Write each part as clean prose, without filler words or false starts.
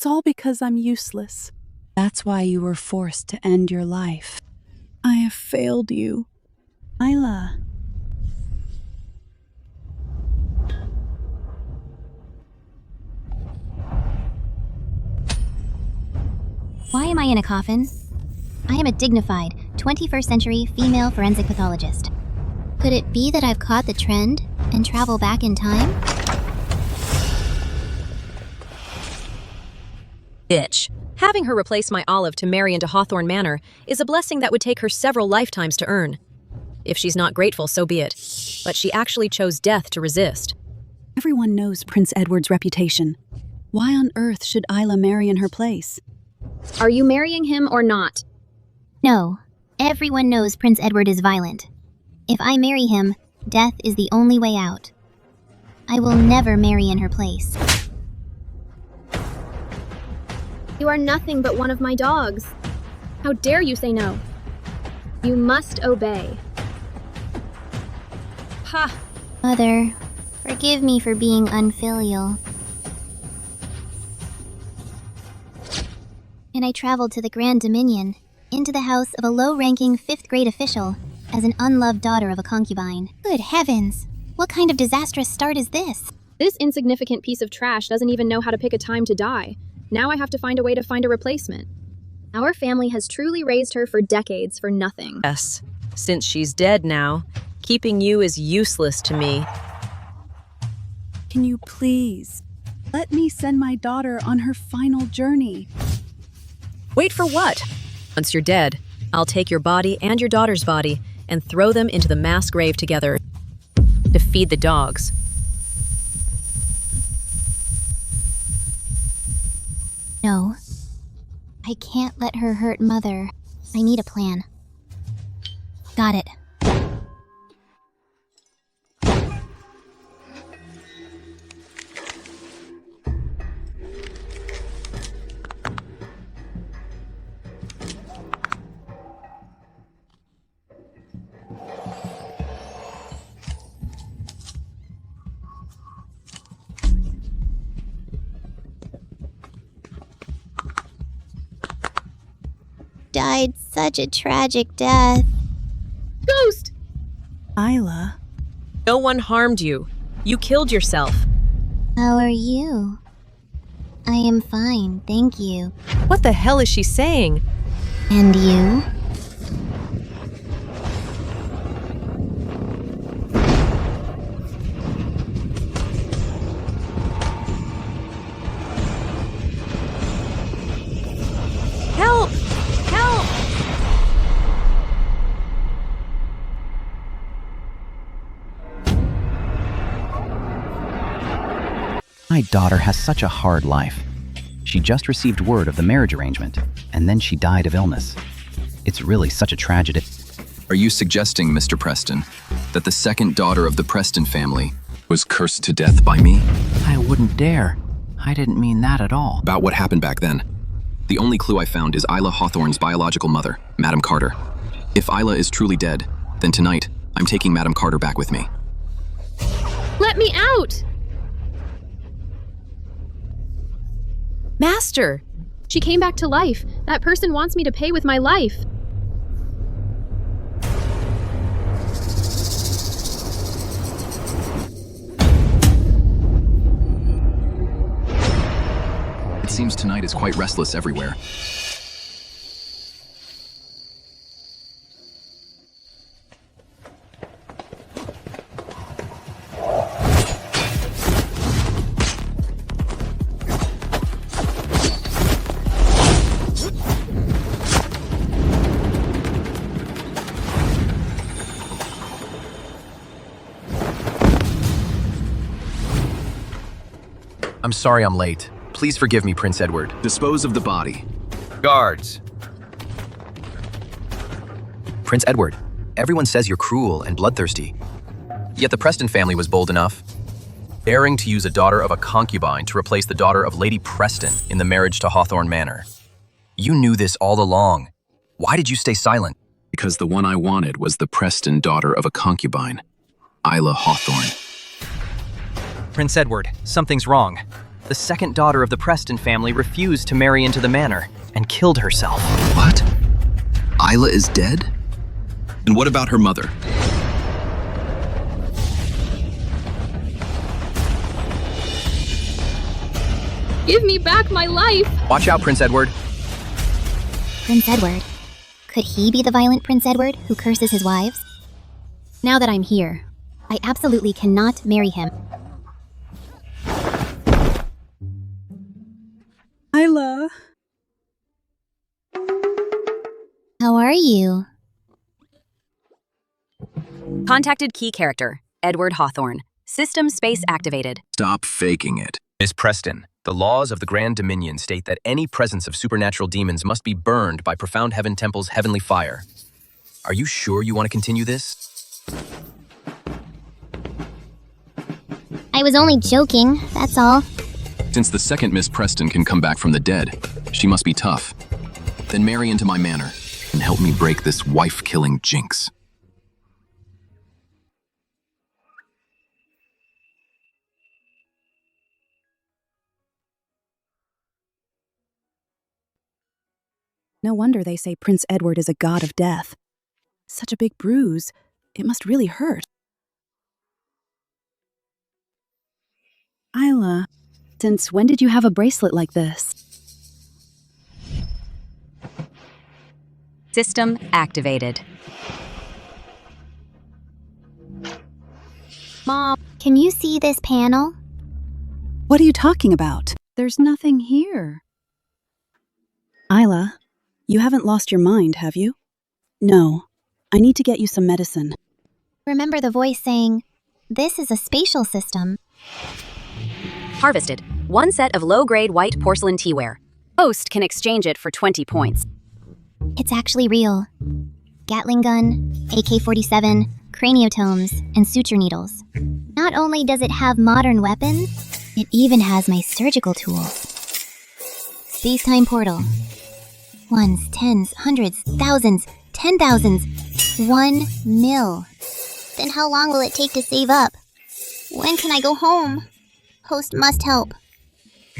It's all because I'm useless. That's why you were forced to end your life. I have failed you. Isla. Why am I in a coffin? I am a dignified, 21st century female forensic pathologist. Could it be that I've caught the trend and travel back in time? Bitch. Having her replace my Olive to marry into Hawthorne Manor is a blessing that would take her several lifetimes to earn. If she's not grateful, so be it. But she actually chose death to resist. Everyone knows Prince Edward's reputation. Why on earth should Isla marry in her place? Are you marrying him or not? No. Everyone knows Prince Edward is violent. If I marry him, death is the only way out. I will never marry in her place. You are nothing but one of my dogs. How dare you say no? You must obey. Ha! Mother, forgive me for being unfilial. And I traveled to the Grand Dominion, into the house of a low-ranking 5th grade official, as an unloved daughter of a concubine. Good heavens! What kind of disastrous start is this? This insignificant piece of trash doesn't even know how to pick a time to die. Now I have to find a way to find a replacement. Our family has truly raised her for decades for nothing. Yes, since she's dead now, keeping you is useless to me. Can you please let me send my daughter on her final journey? Wait for what? Once you're dead, I'll take your body and your daughter's body and throw them into the mass grave together to feed the dogs. No. I can't let her hurt Mother. I need a plan. Got it. Died such a tragic death. Ghost! Isla? No one harmed you. You killed yourself. How are you? I am fine, thank you. What the hell is she saying? And you? Help! Help! My daughter has such a hard life. She just received word of the marriage arrangement, and then she died of illness. It's really such a tragedy. Are you suggesting, Mr. Preston, that the second daughter of the Preston family was cursed to death by me? I wouldn't dare. I didn't mean that at all. About what happened back then. The only clue I found is Isla Hawthorne's biological mother, Madam Carter. If Isla is truly dead, then tonight, I'm taking Madam Carter back with me. Let me out! Master! She came back to life. That person wants me to pay with my life. It seems tonight is quite restless everywhere. I'm sorry I'm late. Please forgive me, Prince Edward. Dispose of the body. Guards! Prince Edward, everyone says you're cruel and bloodthirsty. Yet the Preston family was bold enough, daring to use a daughter of a concubine to replace the daughter of Lady Preston in the marriage to Hawthorne Manor. You knew this all along. Why did you stay silent? Because the one I wanted was the Preston daughter of a concubine, Isla Hawthorne. Prince Edward, something's wrong. The second daughter of the Preston family refused to marry into the manor and killed herself. What? Isla is dead? And what about her mother? Give me back my life! Watch out, Prince Edward. Prince Edward. Could he be the violent Prince Edward who curses his wives? Now that I'm here, I absolutely cannot marry him. Isla. How are you? Contacted key character, Edward Hawthorne. System space activated. Stop faking it. Miss Preston, the laws of the Grand Dominion state that any presence of supernatural demons must be burned by Profound Heaven Temple's heavenly fire. Are you sure you want to continue this? I was only joking, that's all. Since the second Miss Preston can come back from the dead, she must be tough. Then marry into my manor and help me break this wife-killing jinx. No wonder they say Prince Edward is a god of death. Such a big bruise. It must really hurt. Isla, since when did you have a bracelet like this? System activated. Mom, can you see this panel? What are you talking about? There's nothing here. Isla, you haven't lost your mind, have you? No. I need to get you some medicine. Remember the voice saying, "This is a spatial system." Harvested. 1 set of low-grade white porcelain teaware. Host can exchange it for 20 points. It's actually real. Gatling gun, AK-47, craniotomes, and suture needles. Not only does it have modern weapons, it even has my surgical tools. Space-time portal. Ones, tens, hundreds, thousands, 10,000s. 1 mil. Then how long will it take to save up? When can I go home? Host must help.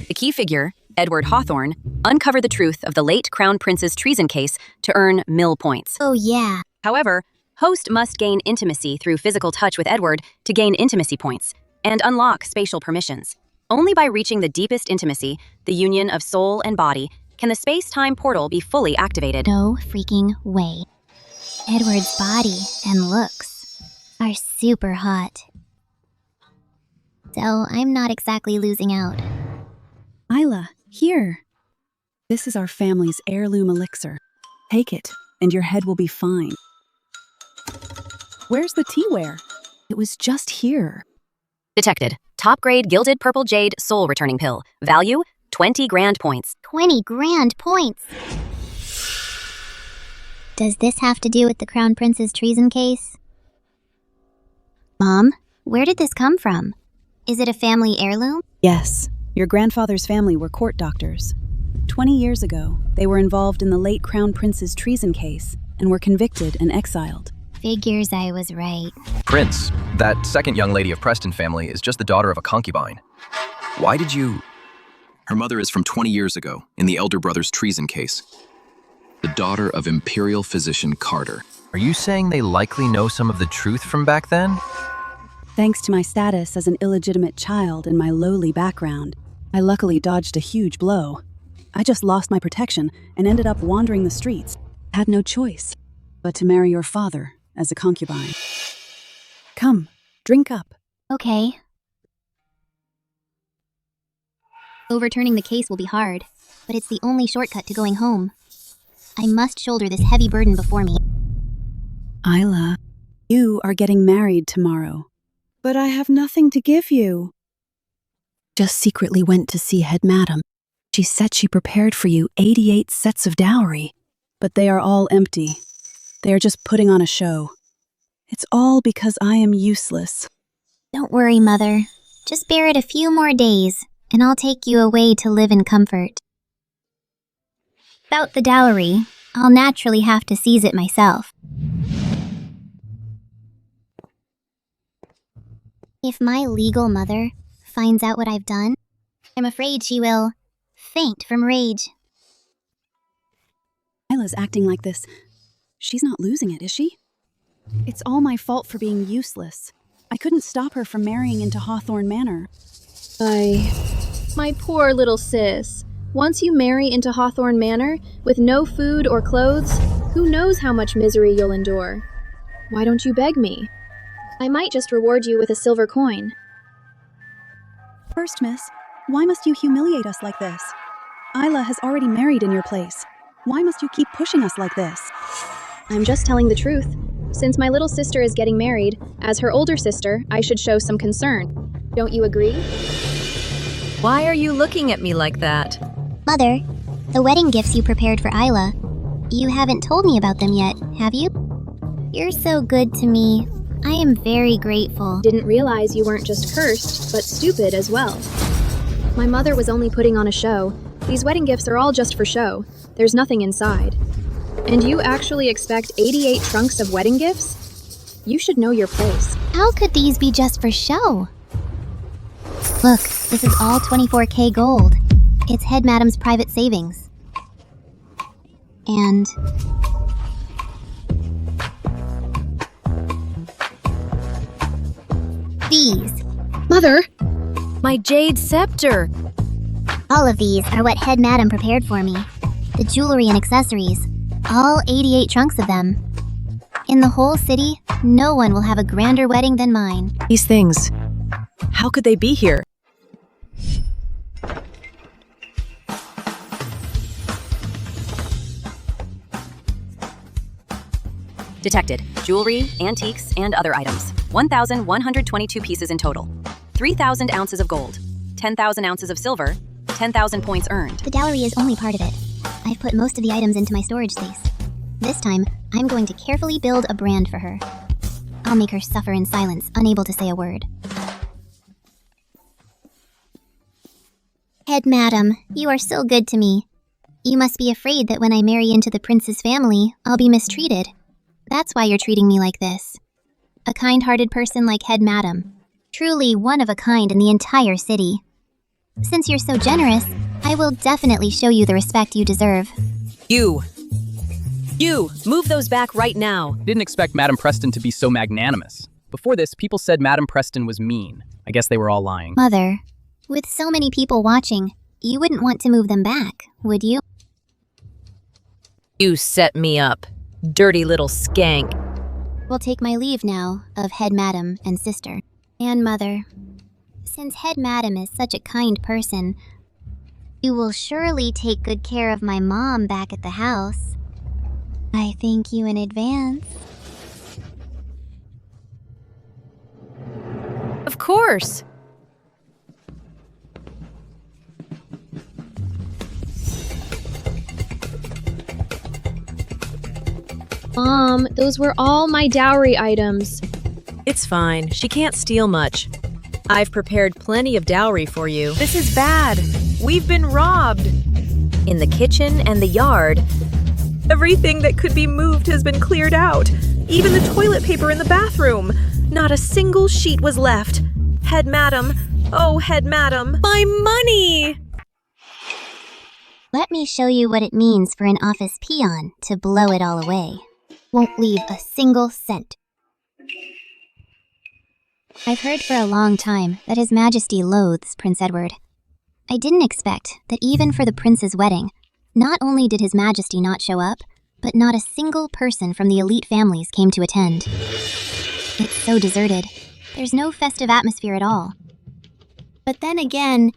The key figure, Edward Hawthorne, uncovered the truth of the late Crown Prince's treason case to earn mill points. Oh yeah. However, host must gain intimacy through physical touch with Edward to gain intimacy points, and unlock spatial permissions. Only by reaching the deepest intimacy, the union of soul and body, can the space-time portal be fully activated. No freaking way. Edward's body and looks are super hot. So I'm not exactly losing out. Isla, here. This is our family's heirloom elixir. Take it, and your head will be fine. Where's the teaware? It was just here. Detected. Top-grade gilded purple jade soul returning pill. Value, 20 grand points. 20 grand points! Does this have to do with the Crown Prince's treason case? Mom, where did this come from? Is it a family heirloom? Yes, your grandfather's family were court doctors. 20 years ago, they were involved in the late Crown Prince's treason case and were convicted and exiled. Figures I was right. Prince, that second young lady of Preston family is just the daughter of a concubine. Why did you... Her mother is from 20 years ago, in the elder brother's treason case. The daughter of Imperial Physician Carter. Are you saying they likely know some of the truth from back then? Thanks to my status as an illegitimate child and my lowly background, I luckily dodged a huge blow. I just lost my protection and ended up wandering the streets. Had no choice but to marry your father as a concubine. Come, drink up. Okay. Overturning the case will be hard, but it's the only shortcut to going home. I must shoulder this heavy burden before me. Isla, you are getting married tomorrow. But I have nothing to give you. Just secretly went to see head madam. She said she prepared for you 88 sets of dowry, but they are all empty. They are just putting on a show. It's all because I am useless. Don't worry, Mother. Just bear it a few more days, and I'll take you away to live in comfort. About the dowry, I'll naturally have to seize it myself. If my legal mother finds out what I've done, I'm afraid she will faint from rage. Isla's acting like this. She's not losing it, is she? It's all my fault for being useless. I couldn't stop her from marrying into Hawthorne Manor. My poor little sis. Once you marry into Hawthorne Manor, with no food or clothes, who knows how much misery you'll endure? Why don't you beg me? I might just reward you with a silver coin. First, miss, why must you humiliate us like this? Isla has already married in your place. Why must you keep pushing us like this? I'm just telling the truth. Since my little sister is getting married, as her older sister, I should show some concern. Don't you agree? Why are you looking at me like that? Mother, the wedding gifts you prepared for Isla, you haven't told me about them yet, have you? You're so good to me. I am very grateful. Didn't realize you weren't just cursed, but stupid as well. My mother was only putting on a show. These wedding gifts are all just for show. There's nothing inside. And you actually expect 88 trunks of wedding gifts? You should know your place. How could these be just for show? Look, this is all 24K gold. It's Head Madam's private savings. And these. Mother! My jade scepter! All of these are what Head Madam prepared for me. The jewelry and accessories. All 88 trunks of them. In the whole city, no one will have a grander wedding than mine. These things. How could they be here? Detected. Jewelry, antiques, and other items. 1,122 pieces in total. 3,000 ounces of gold. 10,000 ounces of silver. 10,000 points earned. The dowry is only part of it. I've put most of the items into my storage space. This time, I'm going to carefully build a brand for her. I'll make her suffer in silence, unable to say a word. Head Madam, you are so good to me. You must be afraid that when I marry into the prince's family, I'll be mistreated. That's why you're treating me like this. A kind-hearted person like Head Madam. Truly one of a kind in the entire city. Since you're so generous, I will definitely show you the respect you deserve. You! Move those back right now! Didn't expect Madam Preston to be so magnanimous. Before this, people said Madam Preston was mean. I guess they were all lying. Mother, with so many people watching, you wouldn't want to move them back, would you? You set me up, dirty little skank. We'll take my leave now of Head Madam and sister. And Mother, since Head Madam is such a kind person, you will surely take good care of my mom back at the house. I thank you in advance. Of course! Mom, those were all my dowry items. It's fine. She can't steal much. I've prepared plenty of dowry for you. This is bad. We've been robbed. In the kitchen and the yard, everything that could be moved has been cleared out. Even the toilet paper in the bathroom. Not a single sheet was left. Head Madam. Oh, Head Madam. My money! Let me show you what it means for an office peon to blow it all away. Won't leave a single cent. I've heard for a long time that His Majesty loathes Prince Edward. I didn't expect that even for the prince's wedding, not only did His Majesty not show up, but not a single person from the elite families came to attend. It's so deserted. There's no festive atmosphere at all. But then again,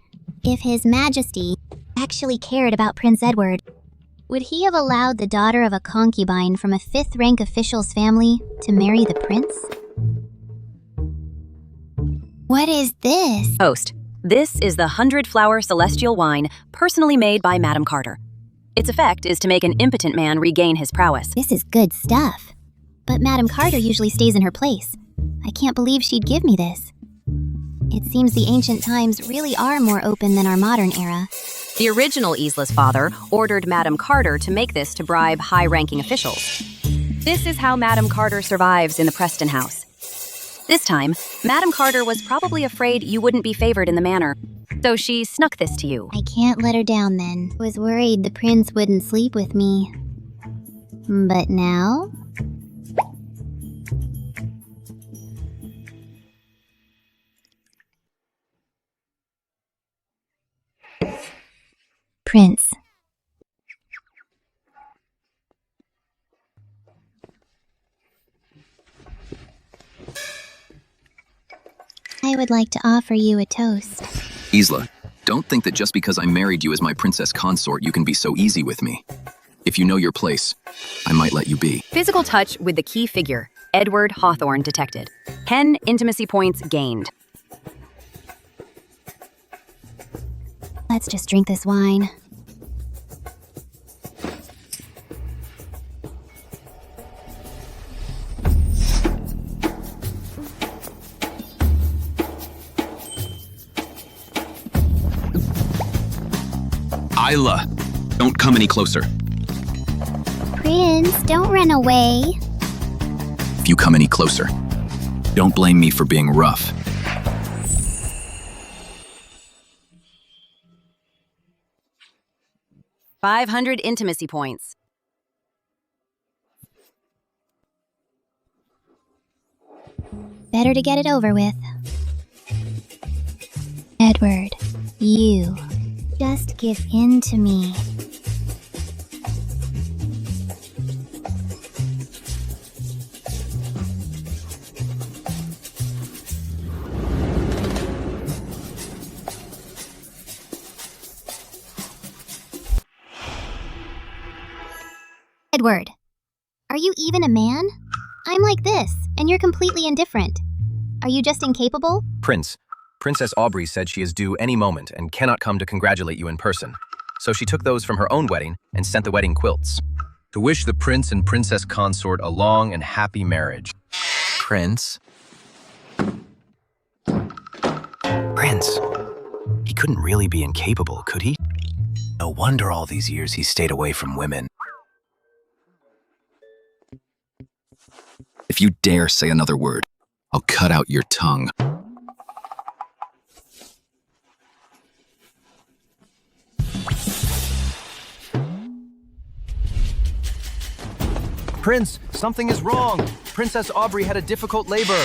if His Majesty actually cared about Prince Edward, would he have allowed the daughter of a concubine from a 5th-rank official's family to marry the prince? What is this? Host, this is the 100-flower celestial wine personally made by Madam Carter. Its effect is to make an impotent man regain his prowess. This is good stuff. But Madam Carter usually stays in her place. I can't believe she'd give me this. It seems the ancient times really are more open than our modern era. The original Isla's father ordered Madam Carter to make this to bribe high-ranking officials. This is how Madam Carter survives in the Preston house. This time, Madam Carter was probably afraid you wouldn't be favored in the manor. So she snuck this to you. I can't let her down then. Was worried the prince wouldn't sleep with me. But now? Prince. I would like to offer you a toast. Isla, don't think that just because I married you as my princess consort, you can be so easy with me. If you know your place, I might let you be. Physical touch with the key figure, Edward Hawthorne detected. 10 intimacy points gained. Let's just drink this wine. Isla, don't come any closer. Prince, don't run away. If you come any closer, don't blame me for being rough. $500 intimacy points. Better to get it over with. Edward, you. Just give in to me. Edward, are you even a man? I'm like this, and you're completely indifferent. Are you just incapable? Prince, Princess Aubrey said she is due any moment and cannot come to congratulate you in person. So she took those from her own wedding and sent the wedding quilts to wish the prince and princess consort a long and happy marriage. Prince? Prince? He couldn't really be incapable, could he? No wonder all these years he stayed away from women. If you dare say another word, I'll cut out your tongue. Prince, something is wrong. Princess Aubrey had a difficult labor.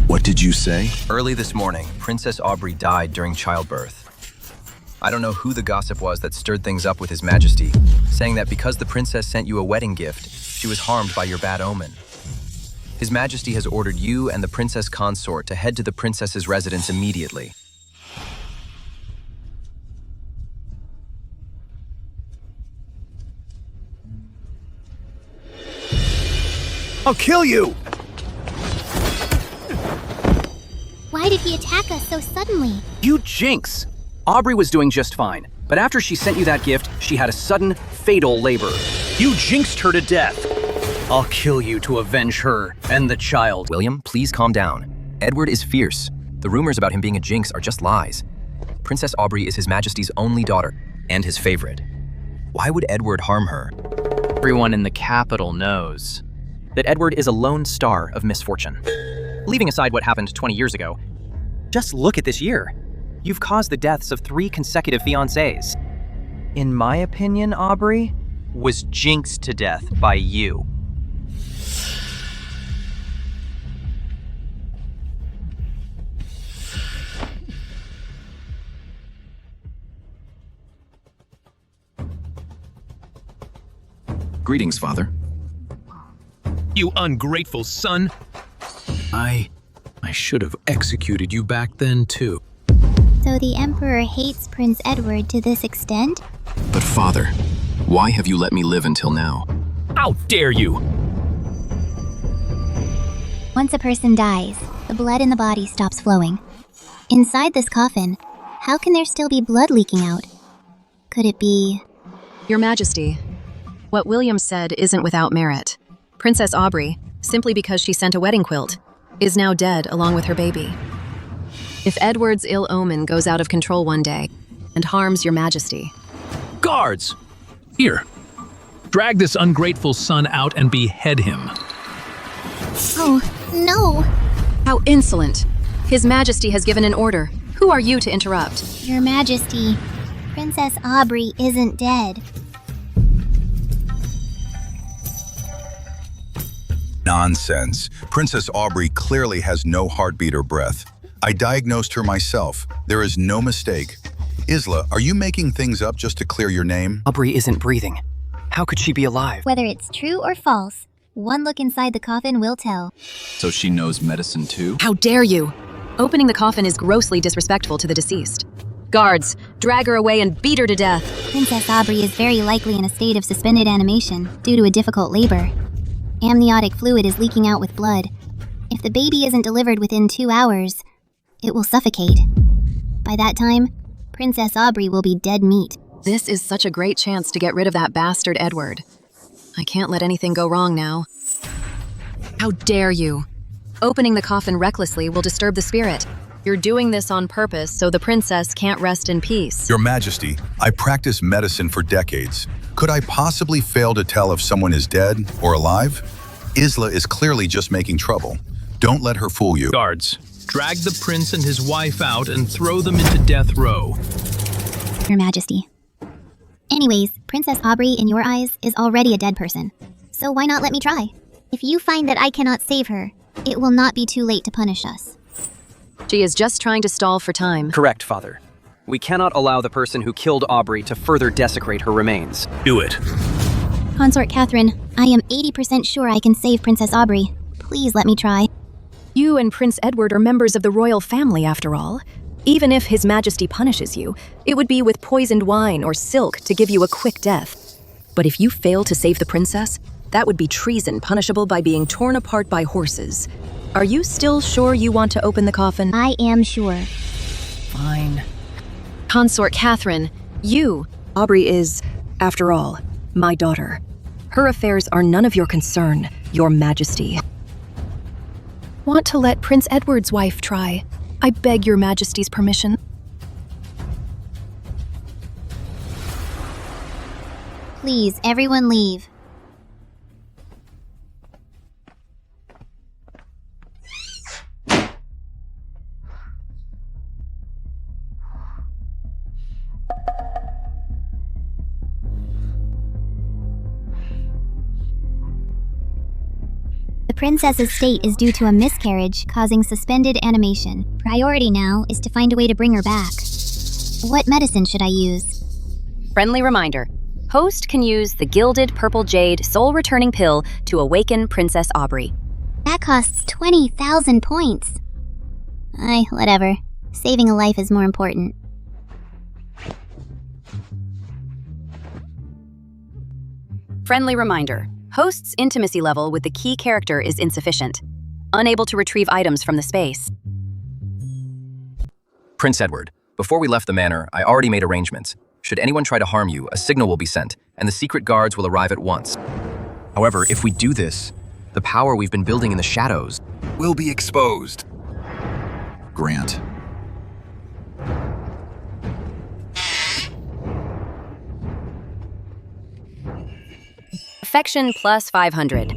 What did you say? Early this morning, Princess Aubrey died during childbirth. I don't know who the gossip was that stirred things up with His Majesty, saying that because the princess sent you a wedding gift, she was harmed by your bad omen. His Majesty has ordered you and the princess consort to head to the princess's residence immediately. I'll kill you! Why did he attack us so suddenly? You jinx! Aubrey was doing just fine, but after she sent you that gift, she had a sudden, fatal labor. You jinxed her to death. I'll kill you to avenge her and the child. William, please calm down. Edward is fierce. The rumors about him being a jinx are just lies. Princess Aubrey is His Majesty's only daughter and his favorite. Why would Edward harm her? Everyone in the capital knows That Edward is a lone star of misfortune. Leaving aside what happened 20 years ago, just look at this year. You've caused the deaths of 3 consecutive fiancés. In my opinion, Aubrey was jinxed to death by you. Greetings, Father. You ungrateful son! I should have executed you back then, too. So the Emperor hates Prince Edward to this extent? But Father, why have you let me live until now? How dare you! Once a person dies, the blood in the body stops flowing. Inside this coffin, how can there still be blood leaking out? Could it be... Your Majesty, what William said isn't without merit. Princess Aubrey, simply because she sent a wedding quilt, is now dead along with her baby. If Edward's ill omen goes out of control one day and harms Your Majesty... Guards! Here, drag this ungrateful son out and behead him. Oh, no! How insolent! His Majesty has given an order. Who are you to interrupt? Your Majesty, Princess Aubrey isn't dead. Nonsense. Princess Aubrey clearly has no heartbeat or breath. I diagnosed her myself. There is no mistake. Isla, are you making things up just to clear your name? Aubrey isn't breathing. How could she be alive? Whether it's true or false, one look inside the coffin will tell. So she knows medicine too? How dare you! Opening the coffin is grossly disrespectful to the deceased. Guards, drag her away and beat her to death. Princess Aubrey is very likely in a state of suspended animation due to a difficult labor. Amniotic fluid is leaking out with blood. If the baby isn't delivered within 2 hours, it will suffocate. By that time, Princess Aubrey will be dead meat. This is such a great chance to get rid of that bastard Edward. I can't let anything go wrong now. How dare you! Opening the coffin recklessly will disturb the spirit. You're doing this on purpose so the princess can't rest in peace. Your Majesty, I practiced medicine for decades. Could I possibly fail to tell if someone is dead or alive? Isla is clearly just making trouble. Don't let her fool you. Guards, drag the prince and his wife out and throw them into death row. Your Majesty. Anyways, Princess Aubrey, in your eyes, is already a dead person. So why not let me try? If you find that I cannot save her, it will not be too late to punish us. She is just trying to stall for time. Correct, Father. We cannot allow the person who killed Aubrey to further desecrate her remains. Do it. Consort Catherine, I am 80% sure I can save Princess Aubrey. Please let me try. You and Prince Edward are members of the royal family, after all. Even if His Majesty punishes you, it would be with poisoned wine or silk to give you a quick death. But if you fail to save the princess, that would be treason punishable by being torn apart by horses. Are you still sure you want to open the coffin? I am sure. Fine. Consort Catherine, Aubrey is, after all, my daughter. Her affairs are none of your concern, Your Majesty. Want to let Prince Edward's wife try? I beg Your Majesty's permission. Please, everyone leave. The princess's state is due to a miscarriage causing suspended animation. Priority now is to find a way to bring her back. What medicine should I use? Friendly reminder. Host can use the Gilded Purple Jade Soul Returning Pill to awaken Princess Aubrey. That costs 20,000 points. Whatever. Saving a life is more important. Friendly reminder. Host's intimacy level with the key character is insufficient. Unable to retrieve items from the space. Prince Edward, before we left the manor, I already made arrangements. Should anyone try to harm you, a signal will be sent, and the secret guards will arrive at once. However, if we do this, the power we've been building in the shadows Will be exposed. Grant. Affection plus 500.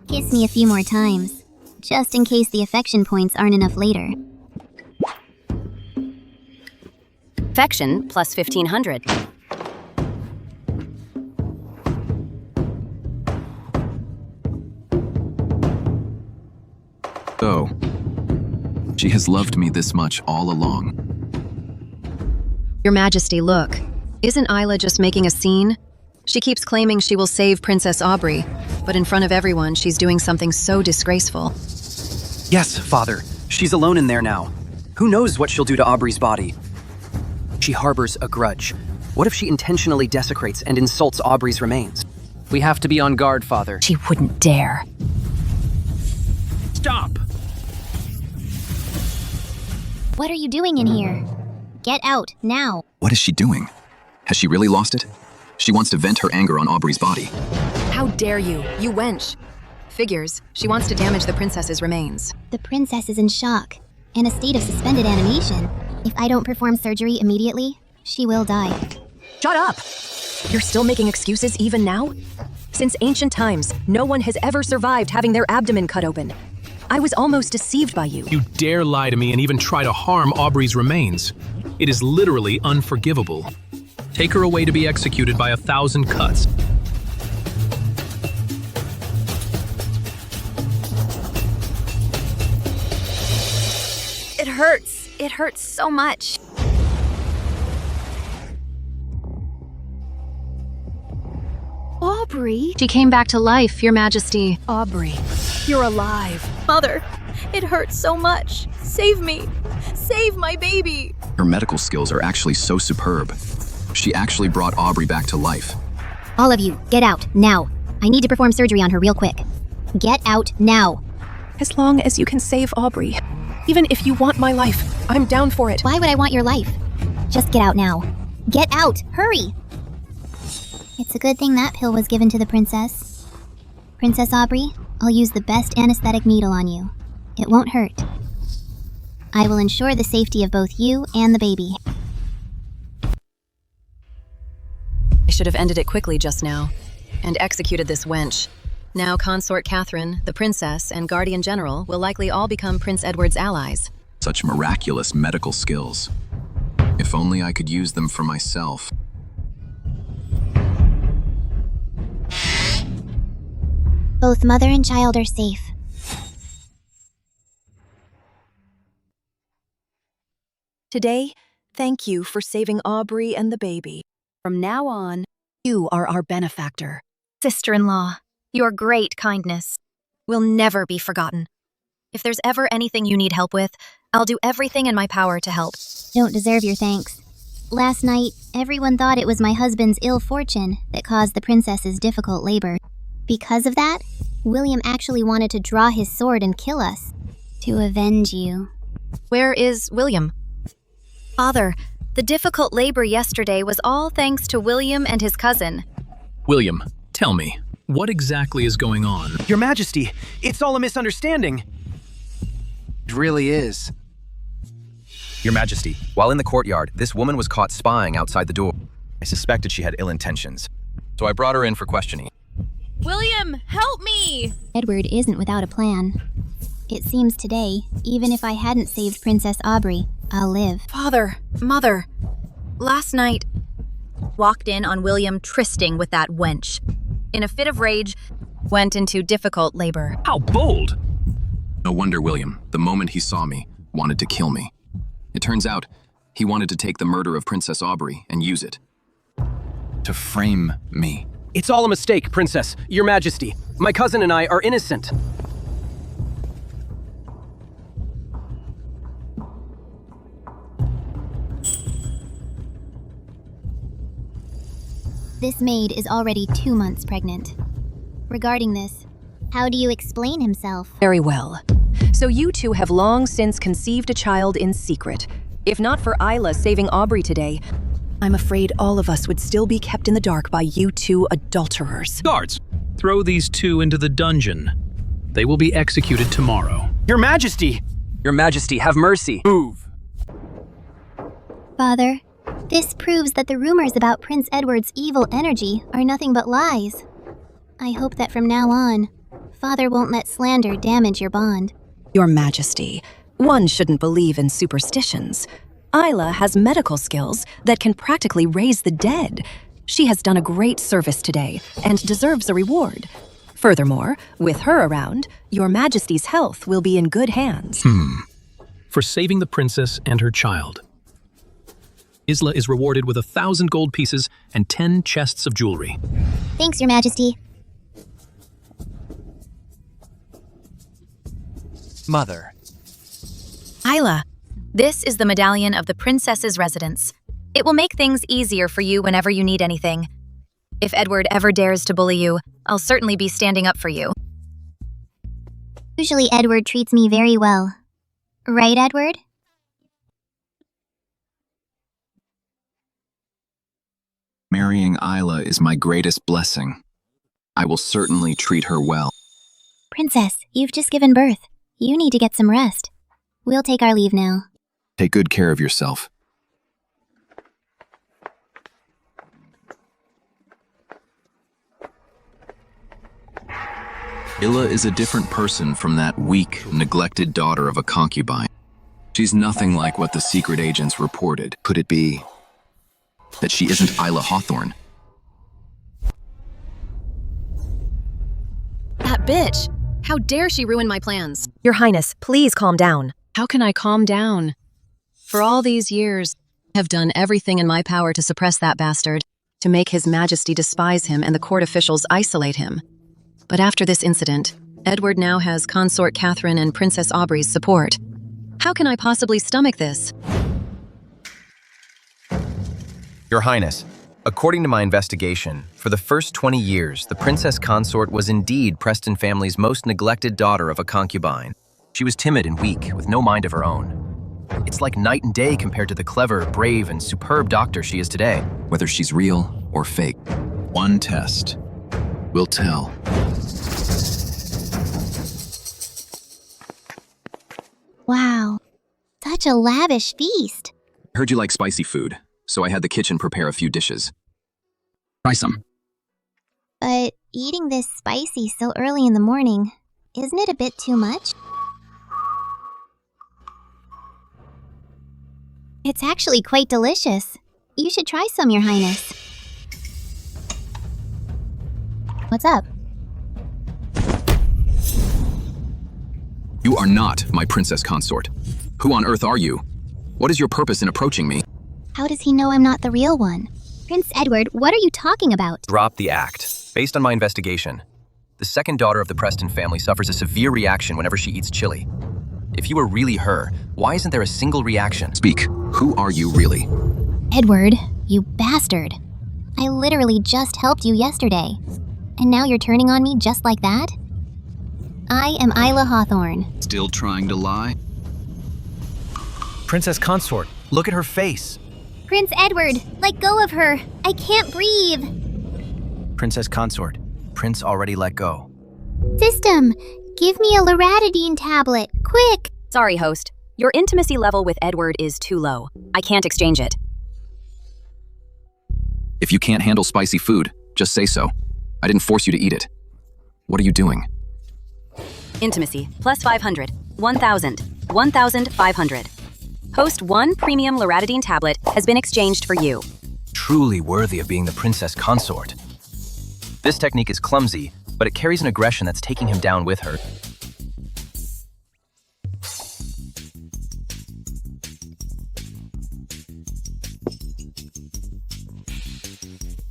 Kiss me a few more times, just in case the affection points aren't enough later. Affection plus 1500. Oh. She has loved me this much all along. Your Majesty, look. Isn't Isla just making a scene? She keeps claiming she will save Princess Aubrey, but in front of everyone, she's doing something so disgraceful. Yes, Father. She's alone in there now. Who knows what she'll do to Aubrey's body? She harbors a grudge. What if she intentionally desecrates and insults Aubrey's remains? We have to be on guard, Father. She wouldn't dare. Stop! What are you doing in here? Get out, now. What is she doing? Has she really lost it? She wants to vent her anger on Aubrey's body. How dare you wench! Figures, she wants to damage the princess's remains. The princess is in shock, in a state of suspended animation. If I don't perform surgery immediately, she will die. Shut up! You're still making excuses even now? Since ancient times, no one has ever survived having their abdomen cut open. I was almost deceived by you. You dare lie to me and even try to harm Aubrey's remains. It is literally unforgivable. Take her away to be executed by 1,000 cuts. It hurts. It hurts so much. Aubrey? She came back to life, Your Majesty. Aubrey, you're alive. Mother, it hurts so much. Save me. Save my baby. Her medical skills are actually so superb. She actually brought Aubrey back to life. All of you, get out, now. I need to perform surgery on her real quick. Get out now. As long as you can save Aubrey. Even if you want my life, I'm down for it. Why would I want your life? Just get out now. Get out! Hurry! It's a good thing that pill was given to the princess. Princess Aubrey, I'll use the best anesthetic needle on you. It won't hurt. I will ensure the safety of both you and the baby. I should have ended it quickly just now and executed this wench. Now Consort Catherine, the princess, and Guardian General will likely all become Prince Edward's allies. Such miraculous medical skills. If only I could use them for myself. Both mother and child are safe. Today, thank you for saving Aubrey and the baby. From now on, you are our benefactor. Sister-in-law, your great kindness will never be forgotten. If there's ever anything you need help with, I'll do everything in my power to help. Don't deserve your thanks. Last night, everyone thought it was my husband's ill fortune that caused the princess's difficult labor. Because of that, William actually wanted to draw his sword and kill us. To avenge you. Where is William? Father, the difficult labor yesterday was all thanks to William and his cousin. William, tell me, what exactly is going on? Your Majesty, it's all a misunderstanding. It really is. Your Majesty, while in the courtyard, this woman was caught spying outside the door. I suspected she had ill intentions, so I brought her in for questioning. William, help me! Edward isn't without a plan. It seems today, even if I hadn't saved Princess Aubrey, I'll live. Father, Mother, last night, walked in on William trysting with that wench. In a fit of rage, went into difficult labor. How bold! No wonder William, the moment he saw me, wanted to kill me. It turns out, he wanted to take the murder of Princess Aubrey and use it to frame me. It's all a mistake, Princess. Your Majesty. My cousin and I are innocent. This maid is already 2 months pregnant. Regarding this, how do you explain himself? Very well. So you two have long since conceived a child in secret. If not for Isla saving Aubrey today, I'm afraid all of us would still be kept in the dark by you two adulterers. Guards, throw these two into the dungeon. They will be executed tomorrow. Your Majesty! Your Majesty, have mercy. Move. Father, this proves that the rumors about Prince Edward's evil energy are nothing but lies. I hope that from now on, Father won't let slander damage your bond. Your Majesty, one shouldn't believe in superstitions. Isla has medical skills that can practically raise the dead. She has done a great service today and deserves a reward. Furthermore, with her around, Your Majesty's health will be in good hands. For saving the princess and her child. Isla is rewarded with 1,000 gold pieces and 10 chests of jewelry. Thanks, Your Majesty. Mother. Isla, this is the medallion of the princess's residence. It will make things easier for you whenever you need anything. If Edward ever dares to bully you, I'll certainly be standing up for you. Usually Edward treats me very well. Right, Edward? Marrying Isla is my greatest blessing. I will certainly treat her well. Princess, you've just given birth. You need to get some rest. We'll take our leave now. Take good care of yourself. Isla is a different person from that weak, neglected daughter of a concubine. She's nothing like what the secret agents reported. Could it be that she isn't Isla Hawthorne? That bitch! How dare she ruin my plans? Your Highness, please calm down. How can I calm down? For all these years, I have done everything in my power to suppress that bastard, to make His Majesty despise him and the court officials isolate him. But after this incident, Edward now has consort Catherine and Princess Aubrey's support. How can I possibly stomach this? Your Highness, according to my investigation, for the first 20 years, the princess consort was indeed Preston family's most neglected daughter of a concubine. She was timid and weak, with no mind of her own. It's like night and day compared to the clever, brave, and superb doctor she is today. Whether she's real or fake, one test will tell. Wow, such a lavish feast. I heard you like spicy food, so I had the kitchen prepare a few dishes. Try some. But eating this spicy so early in the morning, isn't it a bit too much? It's actually quite delicious. You should try some, Your Highness. What's up? You are not my princess consort. Who on earth are you? What is your purpose in approaching me? How does he know I'm not the real one? Prince Edward, what are you talking about? Drop the act. Based on my investigation, the second daughter of the Preston family suffers a severe reaction whenever she eats chili. If you were really her, why isn't there a single reaction? Speak. Who are you really? Edward, you bastard. I literally just helped you yesterday. And now you're turning on me just like that? I am Isla Hawthorne. Still trying to lie? Princess consort, look at her face. Prince Edward, let go of her. I can't breathe. Princess consort, Prince already let go. System, give me a loratadine tablet, quick. Sorry, host. Your intimacy level with Edward is too low. I can't exchange it. If you can't handle spicy food, just say so. I didn't force you to eat it. What are you doing? Intimacy, plus 500, 1,000, 1,500. Host 1 premium loratadine tablet has been exchanged for you. Truly worthy of being the princess consort. This technique is clumsy, but it carries an aggression that's taking him down with her.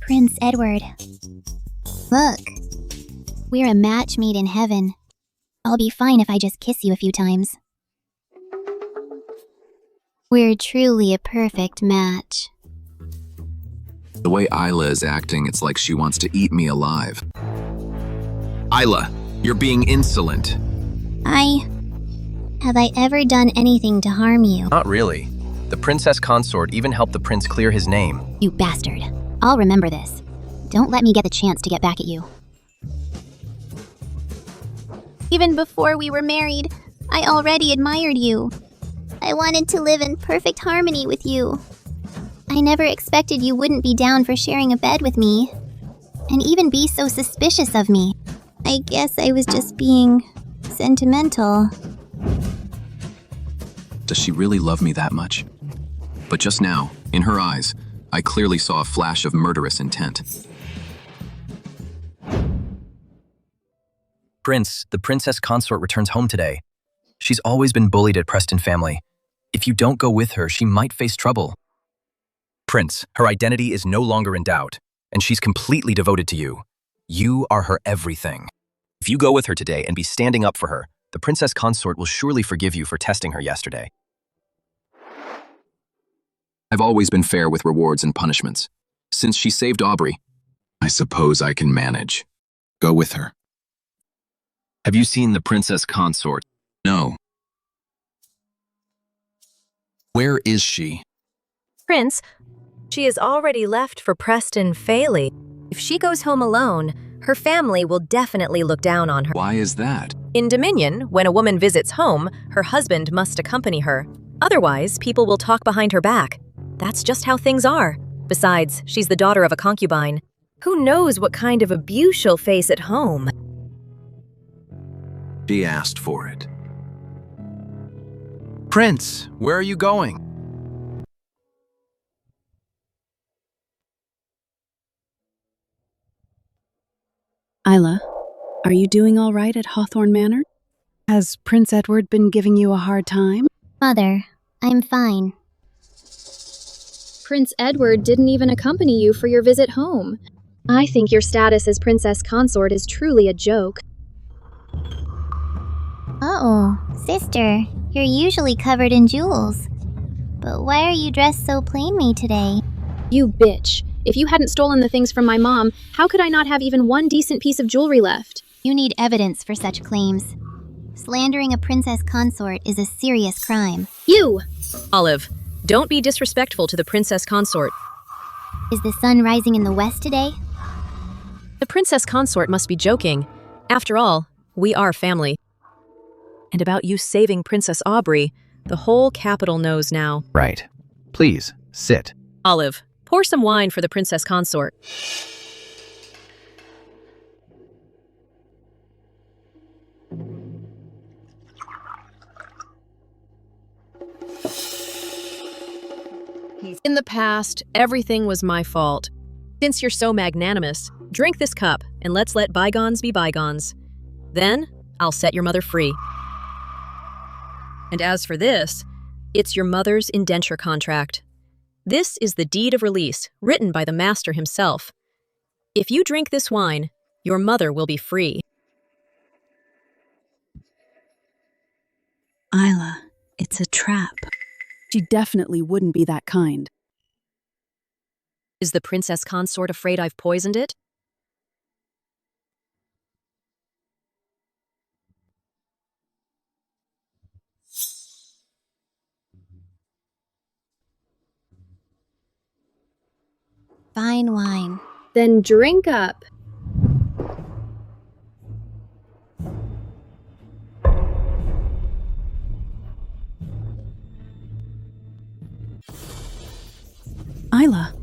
Prince Edward. Look. We're a match made in heaven. I'll be fine if I just kiss you a few times. We're truly a perfect match. The way Isla is acting, it's like she wants to eat me alive. Isla, you're being insolent. Have I ever done anything to harm you? Not really. The princess consort even helped the prince clear his name. You bastard. I'll remember this. Don't let me get the chance to get back at you. Even before we were married, I already admired you. I wanted to live in perfect harmony with you. I never expected you wouldn't be down for sharing a bed with me, and even be so suspicious of me. I guess I was just being sentimental. Does she really love me that much? But just now, in her eyes, I clearly saw a flash of murderous intent. Prince, the princess consort returns home today. She's always been bullied at Preston family. If you don't go with her, she might face trouble. Prince, her identity is no longer in doubt, and she's completely devoted to you. You are her everything. If you go with her today and be standing up for her, the princess consort will surely forgive you for testing her yesterday. I've always been fair with rewards and punishments. Since she saved Aubrey, I suppose I can manage. Go with her. Have you seen the princess consort? No. Where is she? Prince, she has already left for Preston Faley. If she goes home alone, her family will definitely look down on her. Why is that? In Dominion, when a woman visits home, her husband must accompany her. Otherwise, people will talk behind her back. That's just how things are. Besides, she's the daughter of a concubine. Who knows what kind of abuse she'll face at home? She asked for it. Prince, where are you going? Isla, are you doing all right at Hawthorne Manor? Has Prince Edward been giving you a hard time? Mother, I'm fine. Prince Edward didn't even accompany you for your visit home. I think your status as princess consort is truly a joke. Uh-oh, sister, you're usually covered in jewels. But why are you dressed so plainly today? You bitch. If you hadn't stolen the things from my mom, how could I not have even one decent piece of jewelry left? You need evidence for such claims. Slandering a princess consort is a serious crime. You! Olive, don't be disrespectful to the princess consort. Is the sun rising in the west today? The princess consort must be joking. After all, we are family. And about you saving Princess Aubrey, the whole capital knows now. Right. Please, sit. Olive, pour some wine for the princess consort. In the past, everything was my fault. Since you're so magnanimous, drink this cup and let's let bygones be bygones. Then, I'll set your mother free. And as for this, it's your mother's indenture contract. This is the deed of release, written by the master himself. If you drink this wine, your mother will be free. Isla, it's a trap. She definitely wouldn't be that kind. Is the princess consort afraid I've poisoned it? Fine wine. Then drink up. Isla.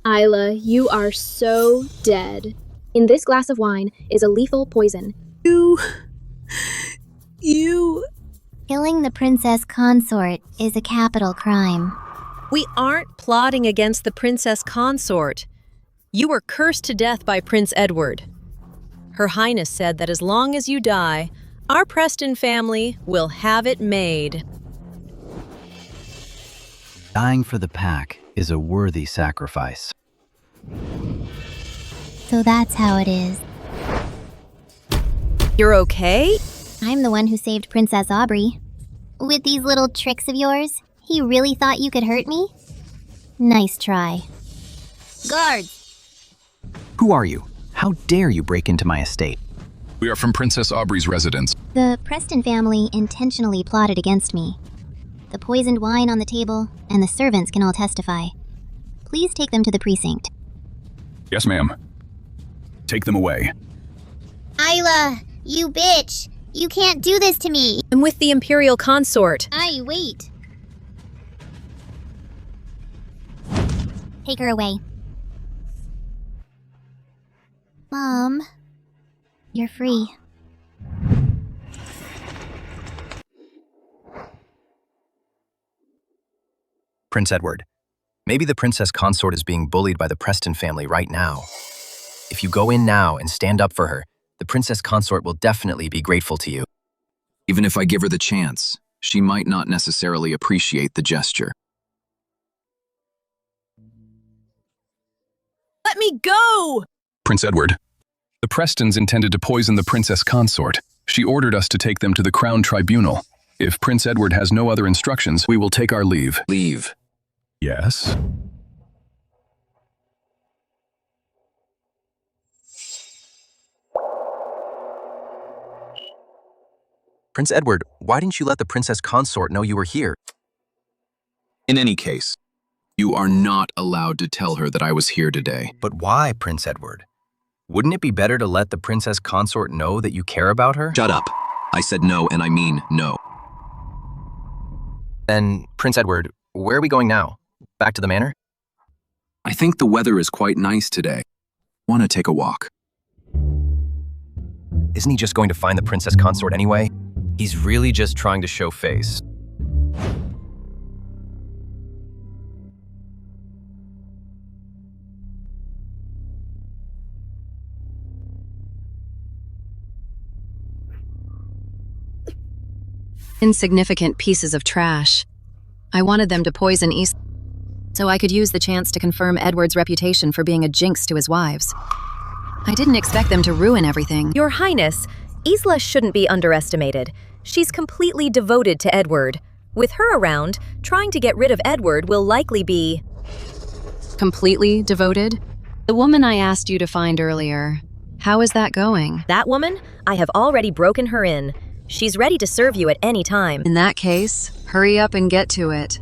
Isla, you are so dead. In this glass of wine is a lethal poison. You... Killing the princess consort is a capital crime. We aren't plotting against the princess consort. You were cursed to death by Prince Edward. Her Highness said that as long as you die, our Preston family will have it made. Dying for the pack is a worthy sacrifice. So that's how it is. You're okay? I'm the one who saved Princess Aubrey. With these little tricks of yours, he really thought you could hurt me? Nice try. Guards! Who are you? How dare you break into my estate? We are from Princess Aubrey's residence. The Preston family intentionally plotted against me. The poisoned wine on the table, and the servants can all testify. Please take them to the precinct. Yes, ma'am. Take them away. Isla, you bitch! You can't do this to me! I'm with the imperial consort. Wait. Take her away. Mom, you're free. Prince Edward, maybe the princess consort is being bullied by the Preston family right now. If you go in now and stand up for her, the princess consort will definitely be grateful to you. Even if I give her the chance, she might not necessarily appreciate the gesture. Let me go! Prince Edward, the Prestons intended to poison the princess consort. She ordered us to take them to the Crown Tribunal. If Prince Edward has no other instructions, we will take our leave. Leave. Yes? Prince Edward, why didn't you let the princess consort know you were here? In any case, you are not allowed to tell her that I was here today. But why, Prince Edward? Wouldn't it be better to let the princess consort know that you care about her? Shut up. I said no, and I mean no. Then, Prince Edward, where are we going now? Back to the manor? I think the weather is quite nice today. Want to take a walk? Isn't he just going to find the princess consort anyway? He's really just trying to show face. Insignificant pieces of trash. I wanted them to poison Isla, so I could use the chance to confirm Edward's reputation for being a jinx to his wives. I didn't expect them to ruin everything. Your Highness, Isla shouldn't be underestimated. She's completely devoted to Edward. With her around, trying to get rid of Edward will likely be... Completely devoted? The woman I asked you to find earlier, how is that going? That woman? I have already broken her in. She's ready to serve you at any time. In that case, hurry up and get to it.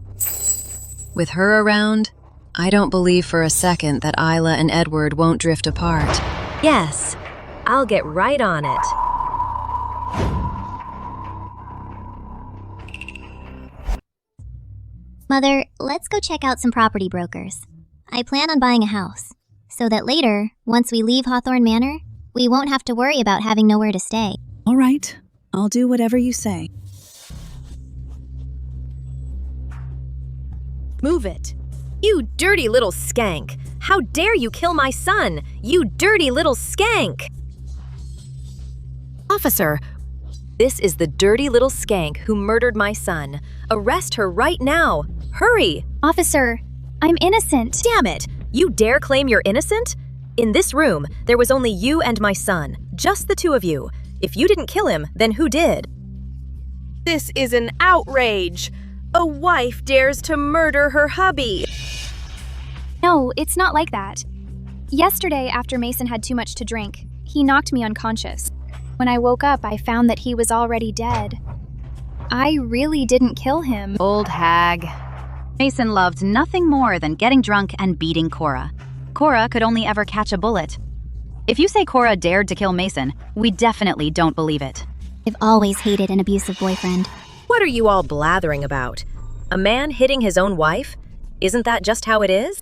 With her around, I don't believe for a second that Isla and Edward won't drift apart. Yes, I'll get right on it. Mother, let's go check out some property brokers. I plan on buying a house, so that later, once we leave Hawthorne Manor, we won't have to worry about having nowhere to stay. All right, I'll do whatever you say. Move it. You dirty little skank! How dare you kill my son, you dirty little skank! Officer, this is the dirty little skank who murdered my son. Arrest her right now. Hurry! Officer, I'm innocent. Damn it! You dare claim you're innocent? In this room, there was only you and my son, just the two of you. If you didn't kill him, then who did? This is an outrage. A wife dares to murder her hubby. No, it's not like that. Yesterday, after Mason had too much to drink, he knocked me unconscious. When I woke up, I found that he was already dead. I really didn't kill him. Old hag. Mason loved nothing more than getting drunk and beating Cora. Cora could only ever catch a bullet. If you say Cora dared to kill Mason, we definitely don't believe it. I've always hated an abusive boyfriend. What are you all blathering about? A man hitting his own wife? Isn't that just how it is?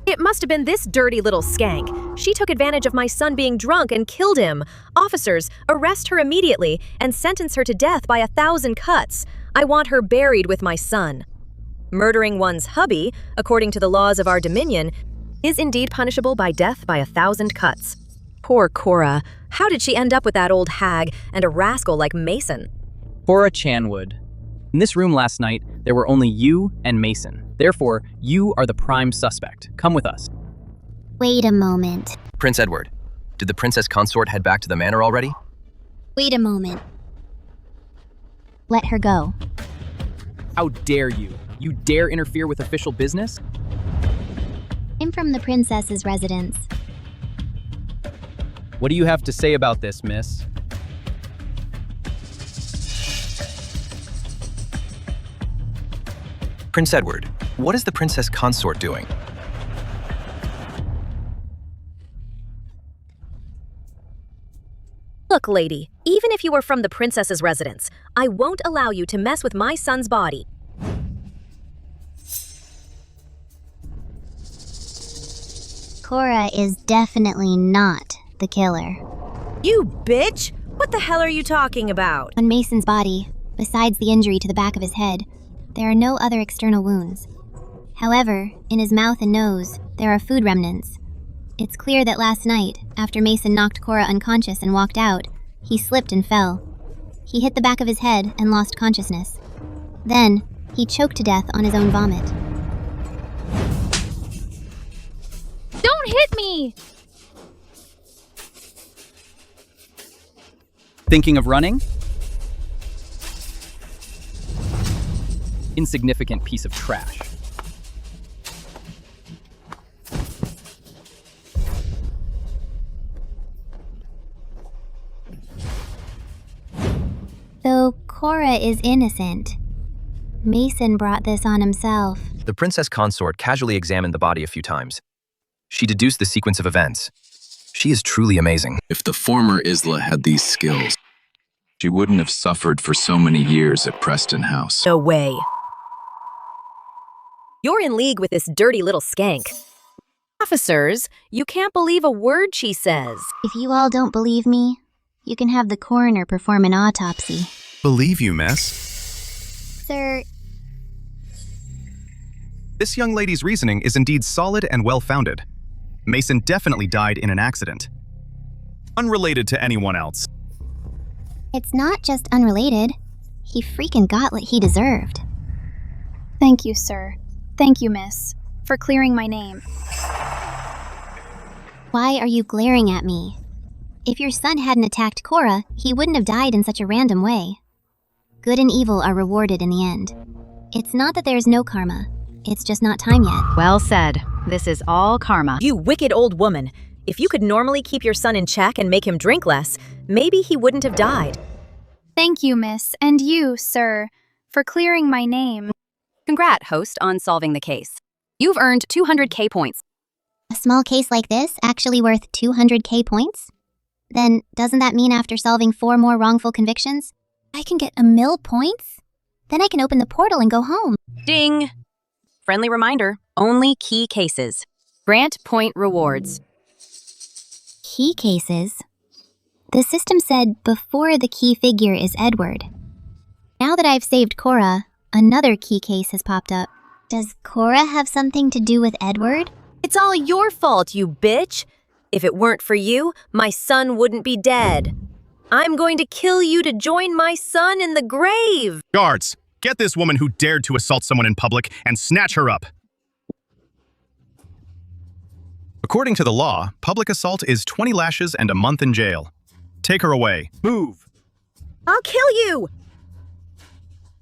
It must have been this dirty little skank. She took advantage of my son being drunk and killed him. Officers, arrest her immediately and sentence her to death by 1,000 cuts. I want her buried with my son. Murdering one's hubby, according to the laws of our dominion, is indeed punishable by death by 1,000 cuts. Poor Cora. How did she end up with that old hag and a rascal like Mason? Cora Chanwood. In this room last night, there were only you and Mason. Therefore, you are the prime suspect. Come with us. Wait a moment. Prince Edward, did the princess consort head back to the manor already? Wait a moment. Let her go. How dare you? You dare interfere with official business? I'm from the princess's residence. What do you have to say about this, miss? Prince Edward, what is the princess consort doing? Look, lady, even if you were from the princess's residence, I won't allow you to mess with my son's body. Cora is definitely not the killer. You bitch! What the hell are you talking about? On Mason's body, besides the injury to the back of his head, there are no other external wounds. However, in his mouth and nose, there are food remnants. It's clear that last night, after Mason knocked Cora unconscious and walked out, he slipped and fell. He hit the back of his head and lost consciousness. Then, he choked to death on his own vomit. Don't hit me! Thinking of running? Insignificant piece of trash. Though Cora is innocent, Mason brought this on himself. The princess consort casually examined the body a few times. She deduced the sequence of events. She is truly amazing. If the former Isla had these skills, she wouldn't have suffered for so many years at Preston House. No way. You're in league with this dirty little skank. Officers, you can't believe a word she says. If you all don't believe me, You can have the coroner perform an autopsy. Believe you, miss. Sir, This young lady's reasoning is indeed solid and well-founded. Mason definitely died in an accident. Unrelated to anyone else. it's not just unrelated. He freaking got what he deserved. Thank you, sir. Thank you, miss, for clearing my name. Why are you glaring at me? If your son hadn't attacked Cora, he wouldn't have died in such a random way. Good and evil are rewarded in the end. It's not that there's no karma. It's just not time yet. Well said. This is all karma. You wicked old woman. If you could normally keep your son in check and make him drink less, maybe he wouldn't have died. Thank you, miss, and you, sir, for clearing my name. Congrats, host, on solving the case. You've earned 200k points. A small case like this actually worth 200k points? Then doesn't that mean after solving 4 more wrongful convictions, I can get 1,000,000 points? Then I can open the portal and go home. Ding! Friendly reminder, only key cases. Grant point rewards. Key cases? The system said before the key figure is Edward. Now that I've saved Cora, another key case has popped up. Does Cora have something to do with Edward? It's all your fault, you bitch. If it weren't for you, my son wouldn't be dead. I'm going to kill you to join my son in the grave. Guards, get this woman who dared to assault someone in public and snatch her up. According to the law, public assault is 20 lashes and a month in jail. Take her away. Move. I'll kill you.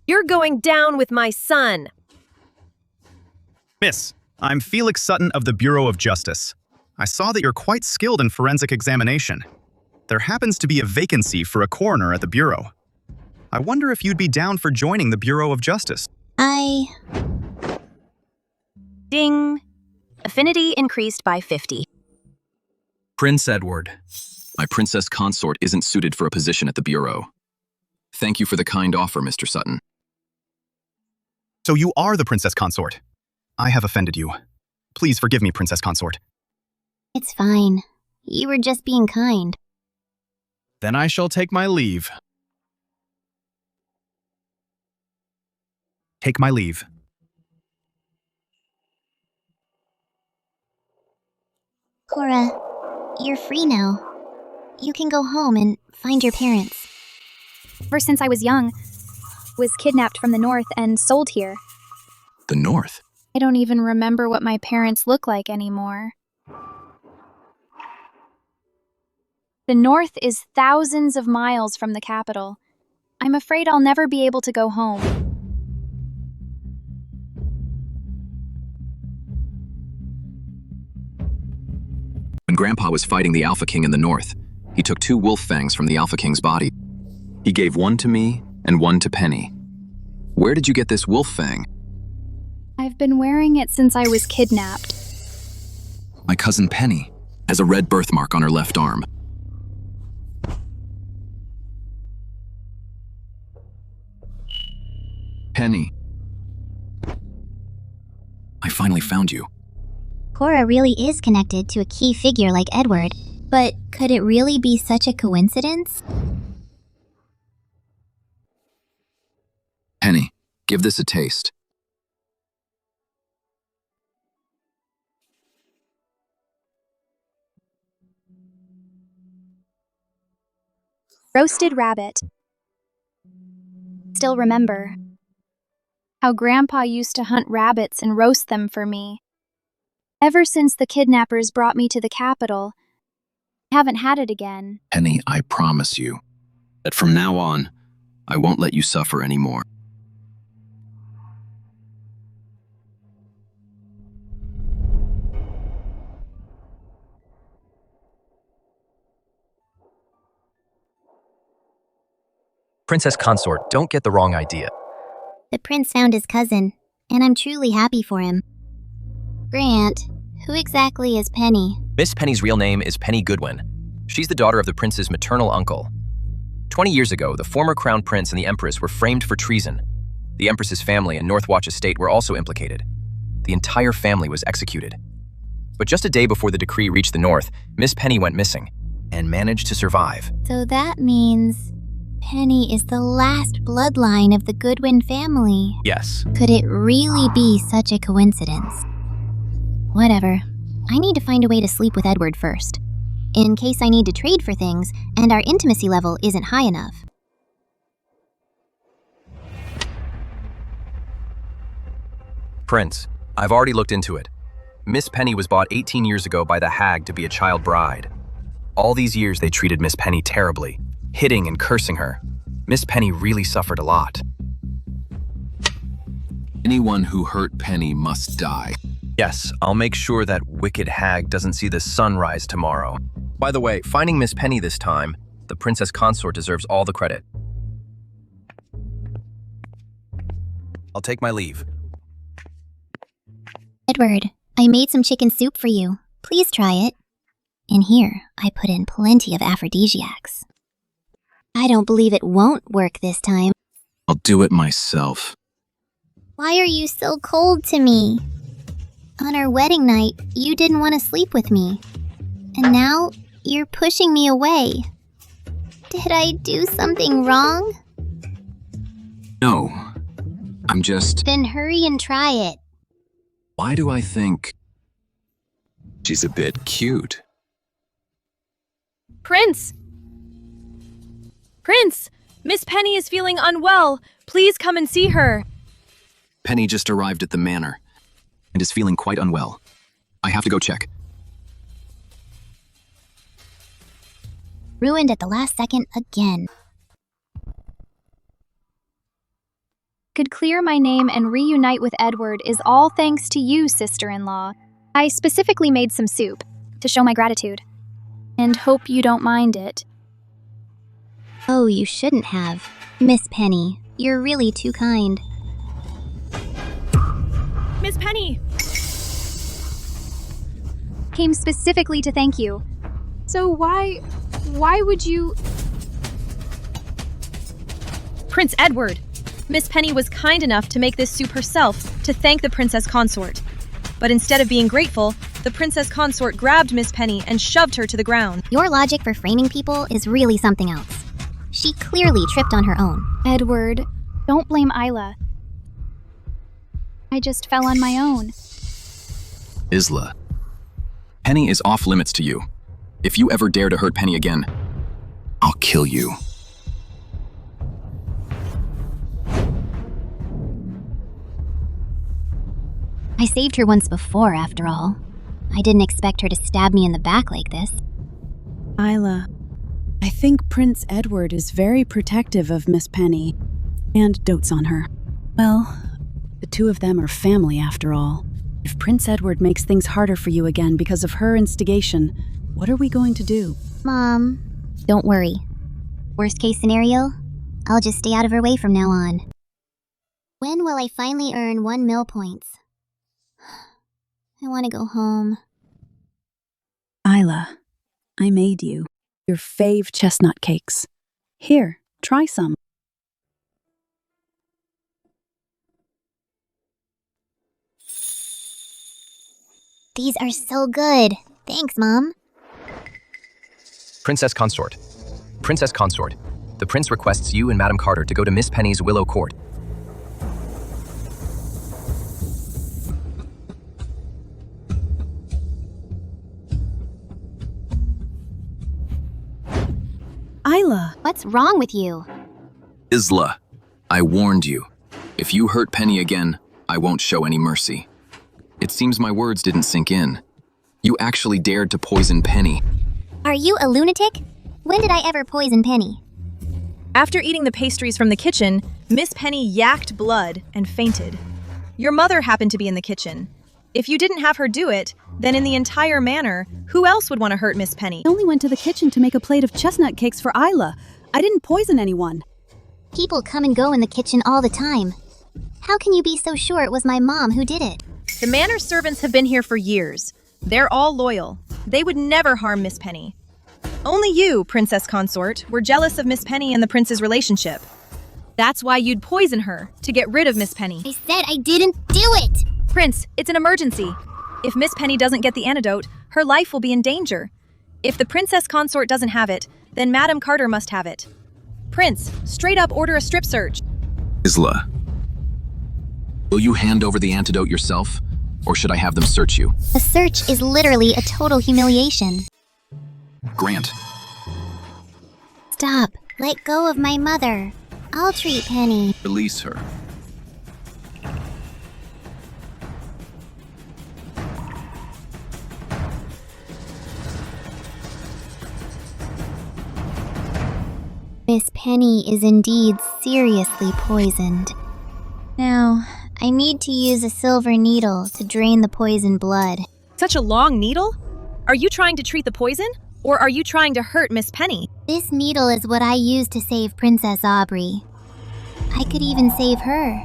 You're going down with my son. Miss, I'm Felix Sutton of the Bureau of Justice. I saw that you're quite skilled in forensic examination. There happens to be a vacancy for a coroner at the Bureau. I wonder if you'd be down for joining the Bureau of Justice. Ding! Affinity increased by 50. Prince Edward. My princess consort isn't suited for a position at the Bureau. Thank you for the kind offer, Mr. Sutton. So you are the princess consort. I have offended you. Please forgive me, princess consort. It's fine. You were just being kind. Then I shall take my leave. Take my leave. Cora, you're free now. You can go home and find your parents. Ever since I was young, was kidnapped from the north and sold here. The North? I don't even remember what my parents look like anymore. The north is thousands of miles from the capital. I'm afraid I'll never be able to go home. When Grandpa was fighting the Alpha King in the North, he took 2 wolf fangs from the Alpha King's body. He gave one to me and one to Penny. Where did you get this wolf fang? I've been wearing it since I was kidnapped. My cousin Penny has a red birthmark on her left arm. Penny. I finally found you. Cora really is connected to a key figure like Edward, but could it really be such a coincidence? Penny, give this a taste. Roasted rabbit. Still remember how Grandpa used to hunt rabbits and roast them for me. Ever since the kidnappers brought me to the capital, I haven't had it again. Penny, I promise you that from now on, I won't let you suffer anymore. Princess Consort, don't get the wrong idea. The prince found his cousin, and I'm truly happy for him. Grant, who exactly is Penny? Miss Penny's real name is Penny Goodwin. She's the daughter of the prince's maternal uncle. 20 years ago, the former crown prince and the empress were framed for treason. The empress's family and Northwatch estate were also implicated. The entire family was executed. But just a day before the decree reached the north, Miss Penny went missing. and managed to survive. So that means Penny is the last bloodline of the Goodwin family. Yes. Could it really be such a coincidence? Whatever. I need to find a way to sleep with Edward first, in case I need to trade for things and our intimacy level isn't high enough. Prince, I've already looked into it. Miss Penny was bought 18 years ago by the hag to be a child bride. All these years they treated Miss Penny terribly, hitting and cursing her. Miss Penny really suffered a lot. Anyone who hurt Penny must die. Yes, I'll make sure that wicked hag doesn't see the sun rise tomorrow. By the way, finding Miss Penny this time, the princess consort deserves all the credit. I'll take my leave. Edward, I made some chicken soup for you. Please try it. In here, I put in plenty of aphrodisiacs. I don't believe it won't work this time. I'll do it myself. Why are you so cold to me? On our wedding night, you didn't want to sleep with me. And now, you're pushing me away. Did I do something wrong? No. I'm just... Then hurry and try it. Why do I think... she's a bit cute? Prince! Prince! Miss Penny is feeling unwell. Please come and see her. Penny just arrived at the manor and is feeling quite unwell. I have to go check. Ruined at the last second again. Could clear my name and reunite with Edward is all thanks to you, sister-in-law. I specifically made some soup to show my gratitude, and hope you don't mind it. Oh, you shouldn't have. Miss Penny, you're really too kind. Miss Penny! Came specifically to thank you. So why would you... Prince Edward! Miss Penny was kind enough to make this soup herself to thank the princess consort. But instead of being grateful, the princess consort grabbed Miss Penny and shoved her to the ground. Your logic for framing people is really something else. She clearly tripped on her own. Edward, don't blame Isla. I just fell on my own. Isla. Penny is off limits to you. If you ever dare to hurt Penny again, I'll kill you. I saved her once before, after all. I didn't expect her to stab me in the back like this. Isla, I think Prince Edward is very protective of Miss Penny and dotes on her. Well, the two of them are family after all. If Prince Edward makes things harder for you again because of her instigation, what are we going to do? Mom, don't worry. Worst case scenario, I'll just stay out of her way from now on. When will I finally earn 1 mil points? I want to go home. Isla, I made you your fave chestnut cakes. Here, try some. These are so good. Thanks, Mom. Princess Consort. Princess Consort. The prince requests you and Madame Carter to go to Miss Penny's Willow Court. Isla! What's wrong with you? Isla, I warned you. If you hurt Penny again, I won't show any mercy. It seems my words didn't sink in. You actually dared to poison Penny. Are you a lunatic? When did I ever poison Penny? After eating the pastries from the kitchen, Miss Penny yacked blood and fainted. Your mother happened to be in the kitchen. If you didn't have her do it, then in the entire manor, who else would want to hurt Miss Penny? I only went to the kitchen to make a plate of chestnut cakes for Isla. I didn't poison anyone. People come and go in the kitchen all the time. How can you be so sure it was my mom who did it? The manor servants have been here for years. They're all loyal. They would never harm Miss Penny. Only you, Princess Consort, were jealous of Miss Penny and the prince's relationship. That's why you'd poison her, to get rid of Miss Penny. I said I didn't do it! Prince, it's an emergency. If Miss Penny doesn't get the antidote, her life will be in danger. If the princess consort doesn't have it, then Madam Carter must have it. Prince, straight up order a strip search. Isla, will you hand over the antidote yourself, or should I have them search you? A search is literally a total humiliation. Grant. Stop. Let go of my mother. I'll treat Penny. Release her. Miss Penny is indeed seriously poisoned. Now, I need to use a silver needle to drain the poison blood. Such a long needle? Are you trying to treat the poison? Or are you trying to hurt Miss Penny? This needle is what I used to save Princess Aubrey. I could even save her.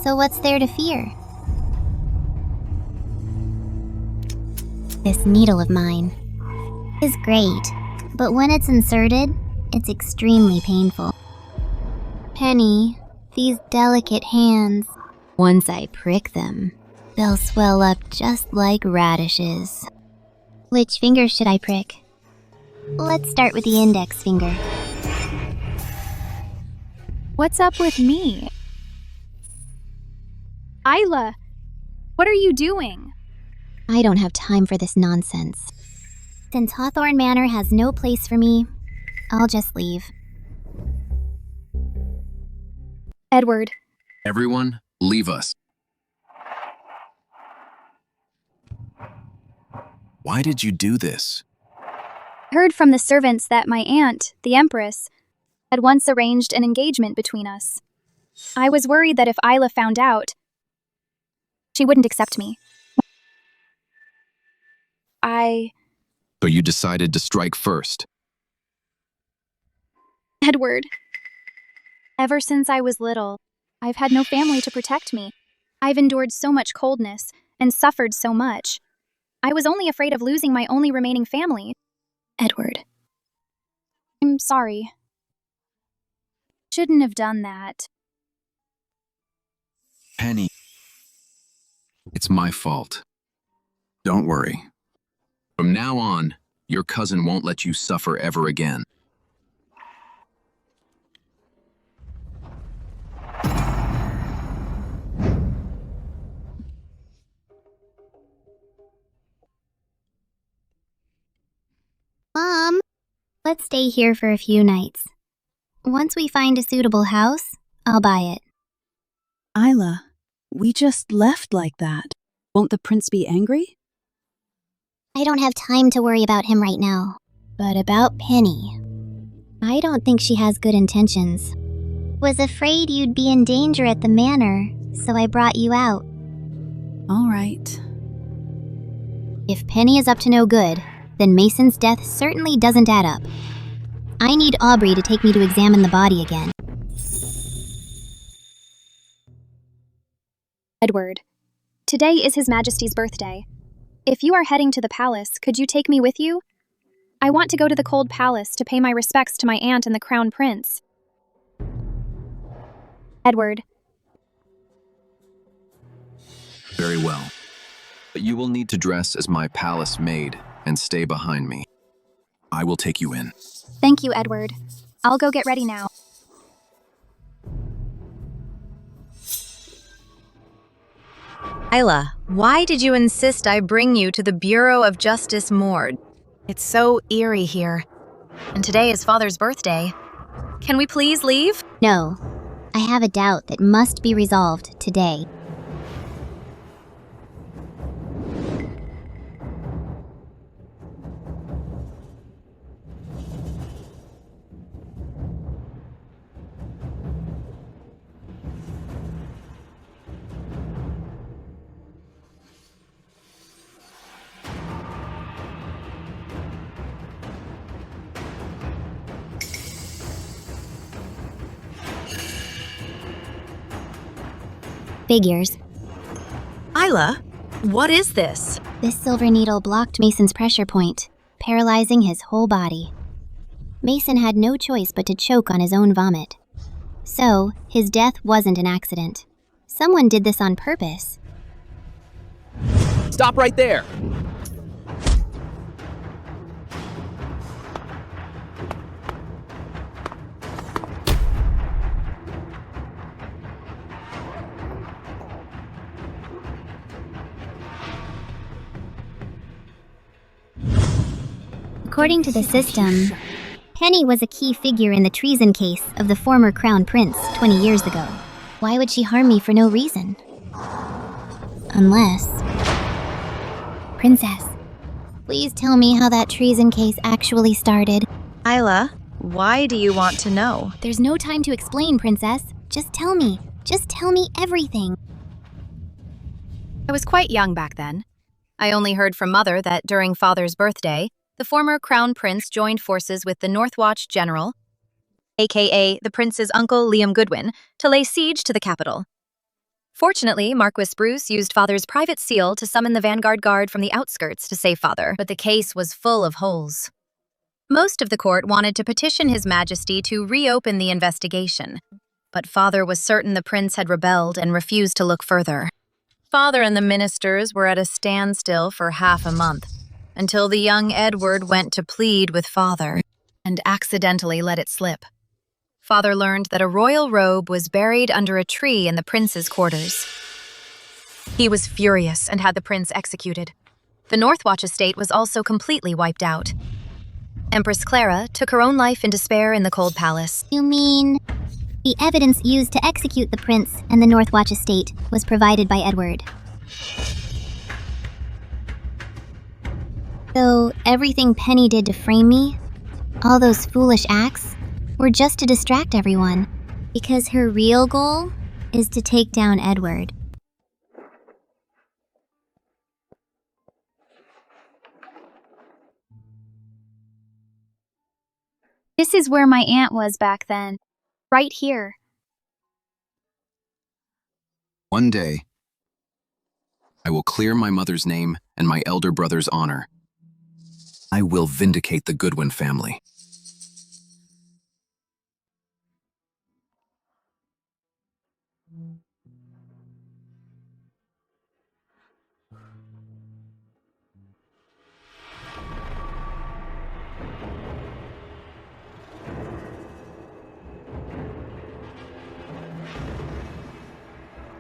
So what's there to fear? This needle of mine is great, but when it's inserted, it's extremely painful. Penny, these delicate hands, once I prick them, they'll swell up just like radishes. Which finger should I prick? Let's start with the index finger. What's up with me? Isla, what are you doing? I don't have time for this nonsense. Since Hawthorne Manor has no place for me, I'll just leave. Edward. Everyone, leave us. Why did you do this? Heard from the servants that my aunt, the Empress, had once arranged an engagement between us. I was worried that if Isla found out, she wouldn't accept me. So you decided to strike first. Edward. Ever since I was little, I've had no family to protect me. I've endured so much coldness and suffered so much. I was only afraid of losing my only remaining family. Edward. I'm sorry. Shouldn't have done that. Penny. It's my fault. Don't worry. From now on, your cousin won't let you suffer ever again. Mom, let's stay here for a few nights. Once we find a suitable house, I'll buy it. Isla, we just left like that. Won't the prince be angry? I don't have time to worry about him right now. But about Penny, I don't think she has good intentions. Was afraid you'd be in danger at the manor, so I brought you out. All right. If Penny is up to no good, then Mason's death certainly doesn't add up. I need Aubrey to take me to examine the body again. Edward. Today is His Majesty's birthday. If you are heading to the palace, could you take me with you? I want to go to the Cold Palace to pay my respects to my aunt and the Crown Prince. Edward. Very well. But you will need to dress as my palace maid and stay behind me. I will take you in. Thank you, Edward. I'll go get ready now. Isla, why did you insist I bring you to the Bureau of Justice Mord? It's so eerie here. And today is Father's birthday. Can we please leave? No. I have a doubt that must be resolved today. Figures. Isla, what is this? This silver needle blocked Mason's pressure point, paralyzing his whole body. Mason had no choice but to choke on his own vomit. So, his death wasn't an accident. Someone did this on purpose. Stop right there! According to the system, Penny was a key figure in the treason case of the former crown prince 20 years ago. Why would she harm me for no reason? Unless... Princess, please tell me how that treason case actually started. Isla, why do you want to know? There's no time to explain, Princess. Just tell me. Just tell me everything. I was quite young back then. I only heard from Mother that during Father's birthday, the former Crown Prince joined forces with the Northwatch General, aka the Prince's uncle Liam Goodwin, to lay siege to the capital. Fortunately, Marquis Bruce used Father's private seal to summon the Vanguard Guard from the outskirts to save Father, but the case was full of holes. Most of the court wanted to petition His Majesty to reopen the investigation, but Father was certain the prince had rebelled and refused to look further. Father and the ministers were at a standstill for half a month, until the young Edward went to plead with Father and accidentally let it slip. Father learned that a royal robe was buried under a tree in the prince's quarters. He was furious and had the prince executed. The Northwatch estate was also completely wiped out. Empress Clara took her own life in despair in the Cold Palace. You mean the evidence used to execute the prince and the Northwatch estate was provided by Edward? So everything Penny did to frame me, all those foolish acts, were just to distract everyone, because her real goal is to take down Edward. This is where my aunt was back then. Right here. One day, I will clear my mother's name and my elder brother's honor. I will vindicate the Goodwin family.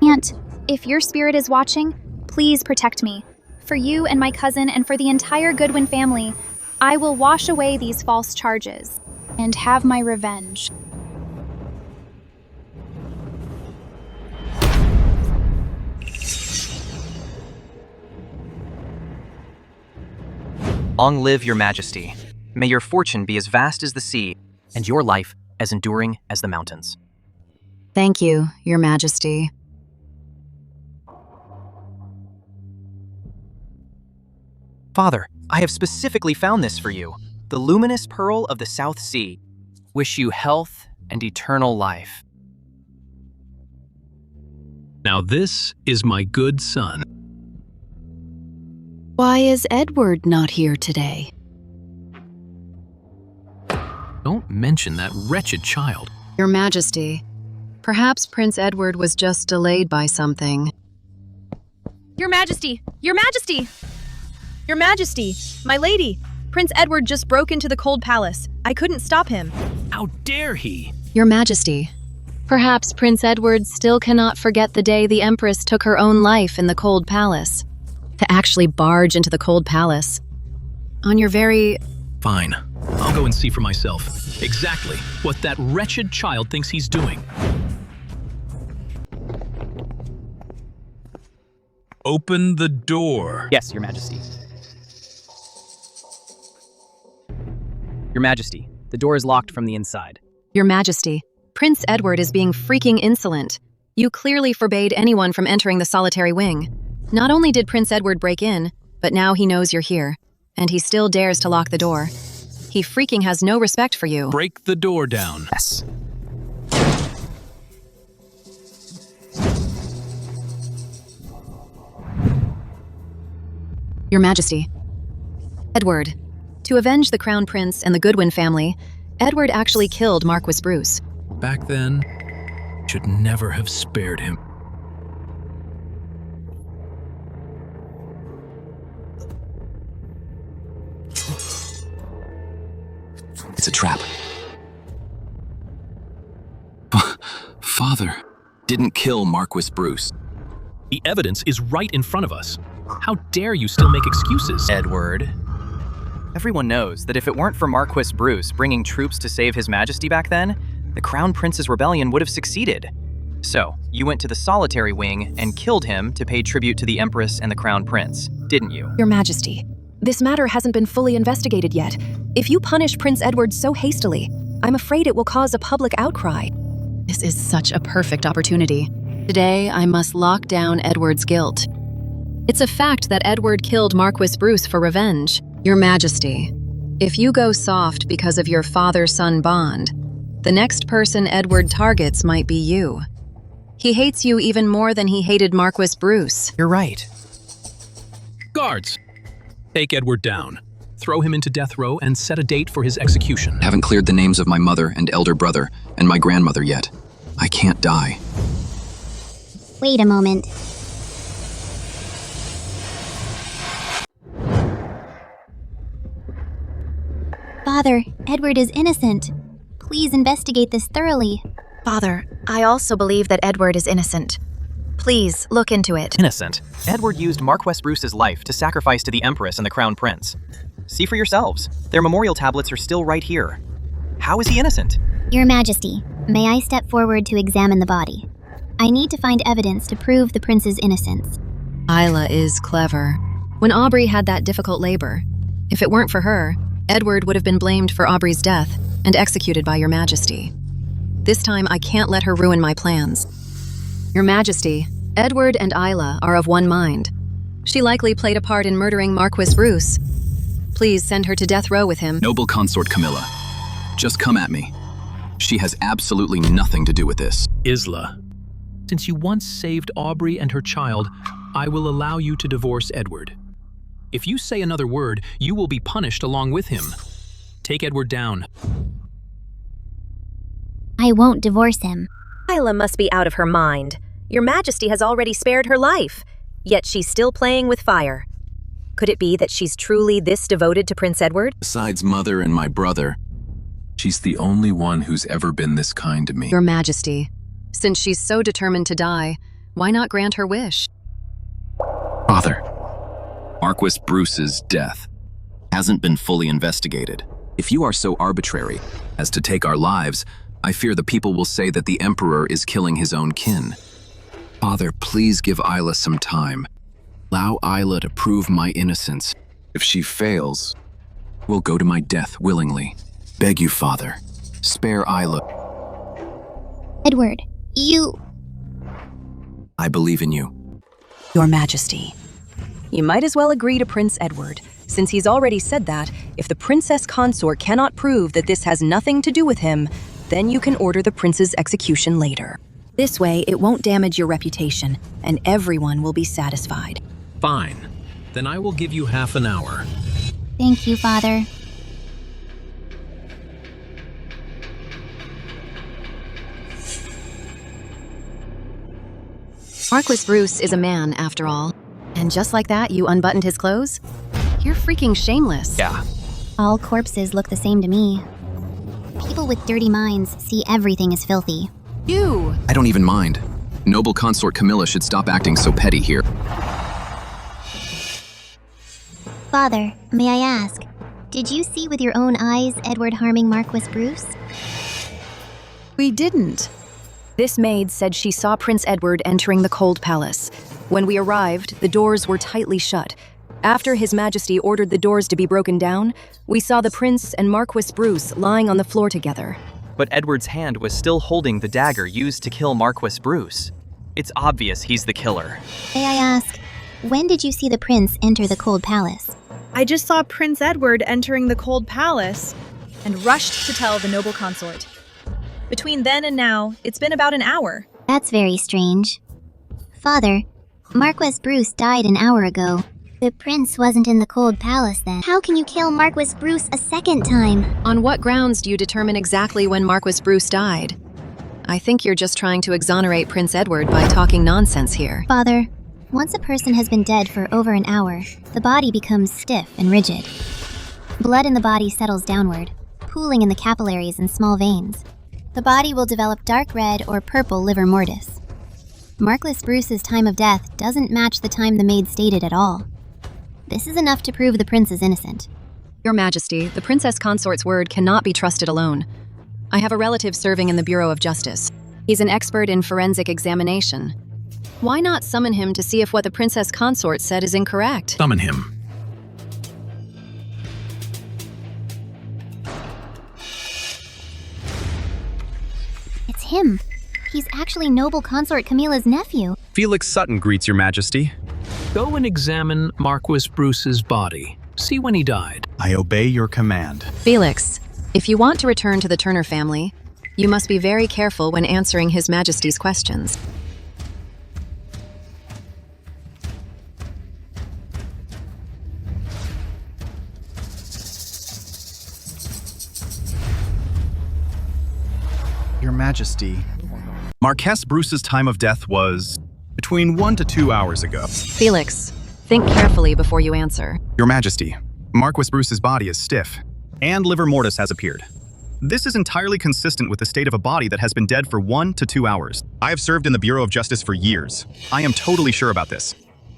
Aunt, if your spirit is watching, please protect me. For you and my cousin and for the entire Goodwin family, I will wash away these false charges and have my revenge. Long live your majesty. May your fortune be as vast as the sea, and your life as enduring as the mountains. Thank you, your majesty. Father, I have specifically found this for you, the luminous pearl of the South Sea. Wish you health and eternal life. Now this is my good son. Why is Edward not here today? Don't mention that wretched child. Your Majesty, perhaps Prince Edward was just delayed by something. Your Majesty! Your Majesty! Your Majesty! My lady! Prince Edward just broke into the Cold Palace. I couldn't stop him. How dare he? Your Majesty, perhaps Prince Edward still cannot forget the day the Empress took her own life in the Cold Palace. To actually barge into the Cold Palace. On your very... Fine. I'll go and see for myself exactly what that wretched child thinks he's doing. Open the door. Yes, Your Majesty. Your Majesty, the door is locked from the inside. Your Majesty, Prince Edward is being freaking insolent. You clearly forbade anyone from entering the solitary wing. Not only did Prince Edward break in, but now he knows you're here, and he still dares to lock the door. He freaking has no respect for you. Break the door down. Yes. Your Majesty. Edward. To avenge the Crown Prince and the Goodwin family, Edward actually killed Marquis Bruce. Back then, should never have spared him. It's a trap. Father didn't kill Marquis Bruce. The evidence is right in front of us. How dare you still make excuses? Edward, Everyone knows that if it weren't for Marquis Bruce bringing troops to save His Majesty back then, the Crown Prince's rebellion would have succeeded. So, you went to the solitary wing and killed him to pay tribute to the Empress and the Crown Prince, didn't you? Your Majesty, this matter hasn't been fully investigated yet. If you punish Prince Edward so hastily, I'm afraid it will cause a public outcry. This is such a perfect opportunity. Today, I must lock down Edward's guilt. It's a fact that Edward killed Marquis Bruce for revenge. Your Majesty, if you go soft because of your father-son bond, the next person Edward targets might be you. He hates you even more than he hated Marquis Bruce. You're right. Guards, take Edward down. Throw him into death row and set a date for his execution. Haven't cleared the names of my mother and elder brother and my grandmother yet. I can't die. Wait a moment. Father, Edward is innocent. Please investigate this thoroughly. Father, I also believe that Edward is innocent. Please, look into it. Innocent. Edward used Marquis Bruce's life to sacrifice to the Empress and the Crown Prince. See for yourselves. Their memorial tablets are still right here. How is he innocent? Your Majesty, may I step forward to examine the body? I need to find evidence to prove the prince's innocence. Isla is clever. When Aubrey had that difficult labor, if it weren't for her, Edward would have been blamed for Aubrey's death and executed by Your Majesty. This time, I can't let her ruin my plans. Your Majesty, Edward and Isla are of one mind. She likely played a part in murdering Marquis Bruce. Please send her to death row with him. Noble consort Camilla, just come at me. She has absolutely nothing to do with this. Isla, since you once saved Aubrey and her child, I will allow you to divorce Edward. If you say another word, you will be punished along with him. Take Edward down. I won't divorce him. Isla must be out of her mind. Your Majesty has already spared her life, yet she's still playing with fire. Could it be that she's truly this devoted to Prince Edward? Besides mother and my brother, she's the only one who's ever been this kind to me. Your Majesty, since she's so determined to die, why not grant her wish? Father, Marquis Bruce's death hasn't been fully investigated. If you are so arbitrary as to take our lives, I fear the people will say that the Emperor is killing his own kin. Father, please give Isla some time. Allow Isla to prove my innocence. If she fails, we'll go to my death willingly. Beg you, Father, spare Isla. Edward, you... I believe in you. Your Majesty. You might as well agree to Prince Edward, since he's already said that if the princess consort cannot prove that this has nothing to do with him, then you can order the prince's execution later. This way, it won't damage your reputation, and everyone will be satisfied. Fine. Then I will give you half an hour. Thank you, Father. Marquis Bruce is a man, after all. And just like that, you unbuttoned his clothes? You're freaking shameless. Yeah. All corpses look the same to me. People with dirty minds see everything as filthy. You! I don't even mind. Noble consort Camilla should stop acting so petty here. Father, may I ask, did you see with your own eyes Edward harming Marquis Bruce? We didn't. This maid said she saw Prince Edward entering the Cold Palace. When we arrived, the doors were tightly shut. After His Majesty ordered the doors to be broken down, we saw the prince and Marquis Bruce lying on the floor together. But Edward's hand was still holding the dagger used to kill Marquis Bruce. It's obvious he's the killer. May I ask, when did you see the prince enter the Cold Palace? I just saw Prince Edward entering the Cold Palace and rushed to tell the noble consort. Between then and now, it's been about an hour. That's very strange. Father, Marquis Bruce died an hour ago. The prince wasn't in the Cold Palace then. How can you kill Marquis Bruce a second time? On what grounds do you determine exactly when Marquis Bruce died? I think you're just trying to exonerate Prince Edward by talking nonsense here. Father, once a person has been dead for over an hour, the body becomes stiff and rigid. Blood in the body settles downward, pooling in the capillaries and small veins. The body will develop dark red or purple livor mortis. Marquis Bruce's time of death doesn't match the time the maid stated at all. This is enough to prove the prince is innocent. Your Majesty, the Princess Consort's word cannot be trusted alone. I have a relative serving in the Bureau of Justice. He's an expert in forensic examination. Why not summon him to see if what the Princess Consort said is incorrect? Summon him. It's him. He's actually Noble Consort Camilla's nephew. Felix Sutton greets your majesty. Go and examine Marquis Bruce's body. See when he died. I obey your command. Felix, if you want to return to the Turner family, you must be very careful when answering His Majesty's questions. Your Majesty, Marquess Bruce's time of death was between 1 to 2 hours ago. Felix, think carefully before you answer. Your Majesty, Marquess Bruce's body is stiff, and livor mortis has appeared. This is entirely consistent with the state of a body that has been dead for 1 to 2 hours. I have served in the Bureau of Justice for years. I am totally sure about this.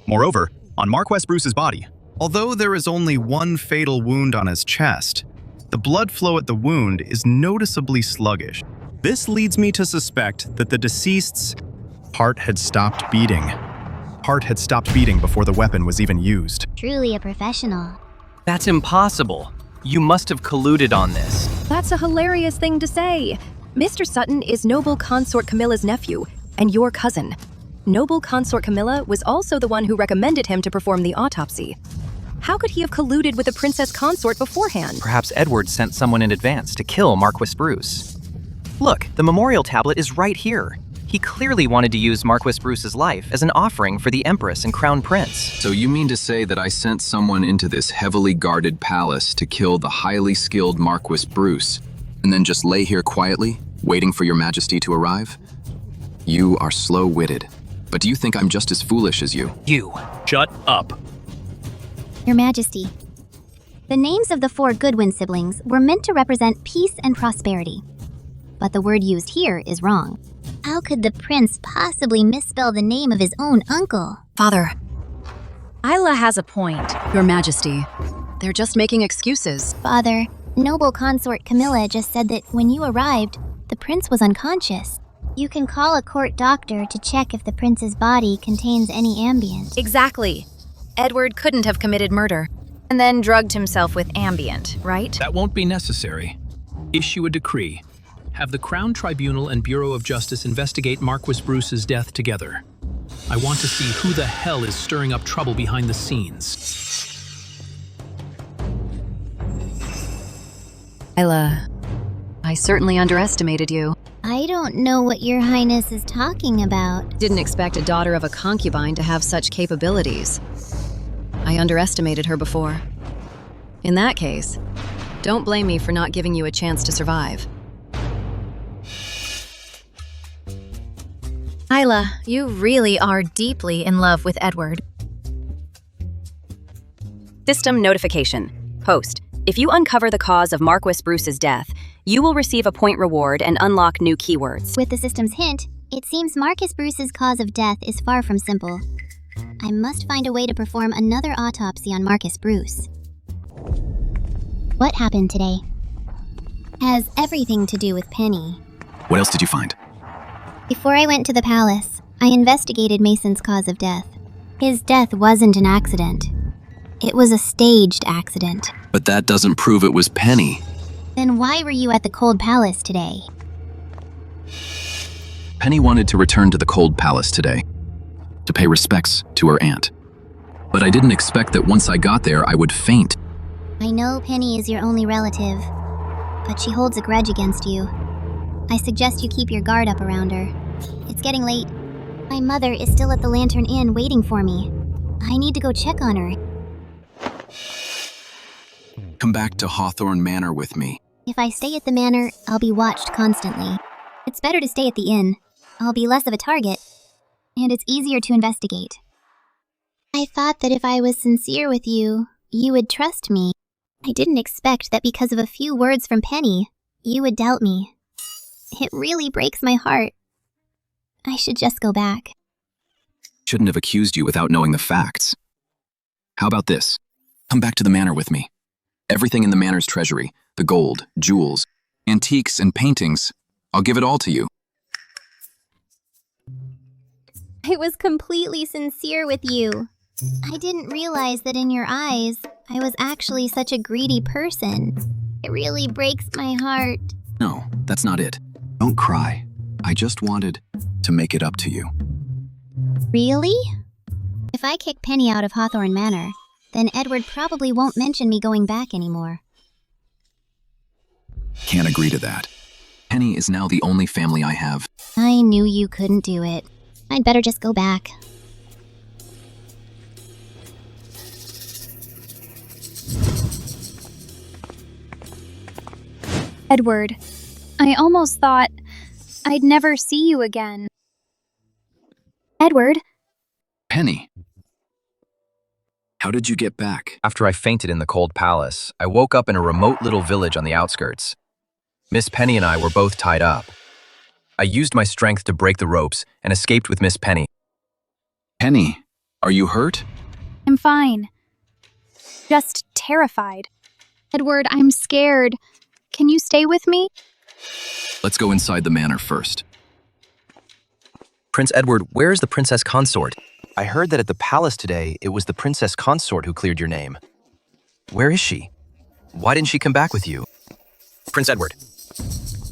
Moreover, on Marquess Bruce's body, although there is only one fatal wound on his chest, the blood flow at the wound is noticeably sluggish. This leads me to suspect that the deceased's heart had stopped beating. Heart had stopped beating before the weapon was even used. Truly a professional. That's impossible. You must have colluded on this. That's a hilarious thing to say. Mr. Sutton is Noble Consort Camilla's nephew, and your cousin. Noble Consort Camilla was also the one who recommended him to perform the autopsy. How could he have colluded with the Princess Consort beforehand? Perhaps Edward sent someone in advance to kill Marquis Bruce. Look, the memorial tablet is right here. He clearly wanted to use Marquis Bruce's life as an offering for the Empress and Crown Prince. So you mean to say that I sent someone into this heavily guarded palace to kill the highly skilled Marquis Bruce, and then just lay here quietly, waiting for your Majesty to arrive? You are slow-witted. But do you think I'm just as foolish as you? You. Shut up. Your Majesty, the names of the 4 Goodwin siblings were meant to represent peace and prosperity. But the word used here is wrong. How could the prince possibly misspell the name of his own uncle? Father, Isla has a point. Your Majesty, they're just making excuses. Father, Noble Consort Camilla just said that when you arrived, the prince was unconscious. You can call a court doctor to check if the prince's body contains any ambient. Exactly. Edward couldn't have committed murder and then drugged himself with ambient, right? That won't be necessary. Issue a decree. Have the Crown Tribunal and Bureau of Justice investigate Marquis Bruce's death together. I want to see who the hell is stirring up trouble behind the scenes. Isla, I certainly underestimated you. I don't know what your highness is talking about. Didn't expect a daughter of a concubine to have such capabilities. I underestimated her before. In that case, don't blame me for not giving you a chance to survive. Isla, you really are deeply in love with Edward. System notification. Post. If you uncover the cause of Marquis Bruce's death, you will receive a point reward and unlock new keywords. With the system's hint, it seems Marcus Bruce's cause of death is far from simple. I must find a way to perform another autopsy on Marcus Bruce. What happened today? Has everything to do with Penny. What else did you find? Before I went to the palace, I investigated Mason's cause of death. His death wasn't an accident. It was a staged accident. But that doesn't prove it was Penny. Then why were you at the Cold Palace today? Penny wanted to return to the Cold Palace today, to pay respects to her aunt. But I didn't expect that once I got there, I would faint. I know Penny is your only relative, but she holds a grudge against you. I suggest you keep your guard up around her. It's getting late. My mother is still at the Lantern Inn waiting for me. I need to go check on her. Come back to Hawthorne Manor with me. If I stay at the manor, I'll be watched constantly. It's better to stay at the inn. I'll be less of a target, and it's easier to investigate. I thought that if I was sincere with you, you would trust me. I didn't expect that because of a few words from Penny, you would doubt me. It really breaks my heart. I should just go back. Shouldn't have accused you without knowing the facts. How about this? Come back to the manor with me. Everything in the manor's treasury, the gold, jewels, antiques, and paintings, I'll give it all to you. I was completely sincere with you. I didn't realize that in your eyes, I was actually such a greedy person. It really breaks my heart. No, that's not it. Don't cry. I just wanted to make it up to you. Really? If I kick Penny out of Hawthorne Manor, then Edward probably won't mention me going back anymore. Can't agree to that. Penny is now the only family I have. I knew you couldn't do it. I'd better just go back. Edward, I almost thought I'd never see you again. Edward? Penny. How did you get back? After I fainted in the cold palace, I woke up in a remote little village on the outskirts. Miss Penny and I were both tied up. I used my strength to break the ropes and escaped with Miss Penny. Penny, are you hurt? I'm fine. Just terrified. Edward, I'm scared. Can you stay with me? Let's go inside the manor first. Prince Edward, where is the princess consort? I heard that at the palace today, it was the princess consort who cleared your name. Where is she? Why didn't she come back with you? Prince Edward.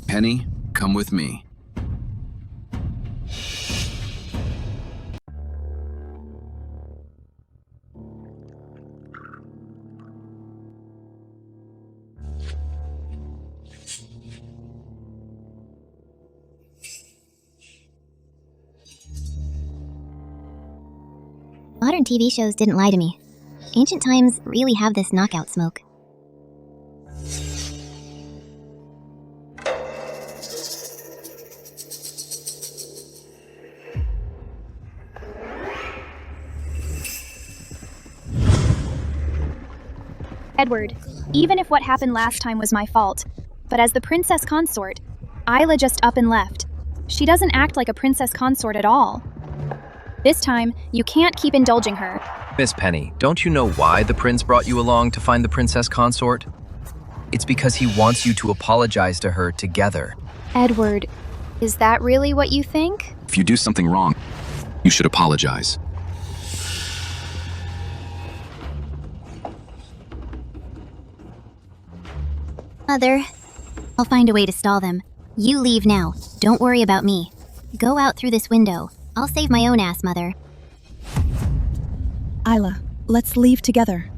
Penny, come with me. Modern TV shows didn't lie to me. Ancient times really have this knockout smoke. Edward, even if what happened last time was my fault, but as the princess consort, Isla just up and left. She doesn't act like a princess consort at all. This time, you can't keep indulging her. Miss Penny, don't you know why the prince brought you along to find the princess consort? It's because he wants you to apologize to her together. Edward, is that really what you think? If you do something wrong, you should apologize. Mother, I'll find a way to stall them. You leave now. Don't worry about me. Go out through this window. I'll save my own ass, Mother. Isla, let's leave together.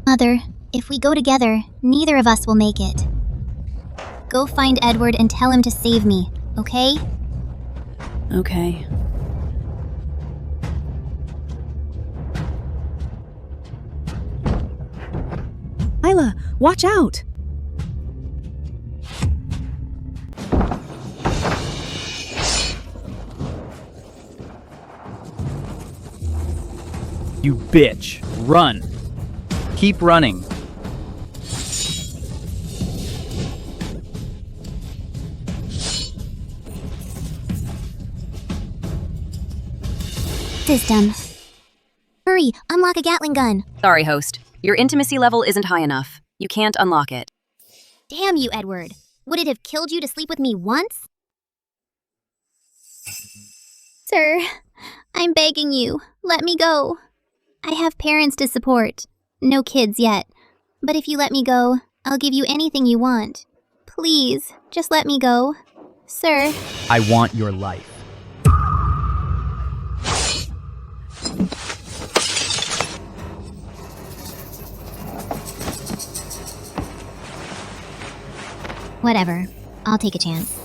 Mother, if we go together, neither of us will make it. Go find Edward and tell him to save me, okay? Okay. Isla, watch out! You bitch. Run. Keep running. System. Hurry, unlock a Gatling gun. Sorry, host. Your intimacy level isn't high enough. You can't unlock it. Damn you, Edward. Would it have killed you to sleep with me once? Sir, I'm begging you, let me go. I have parents to support. No kids yet. But if you let me go, I'll give you anything you want. Please, just let me go. Sir. I want your life. Whatever. I'll take a chance.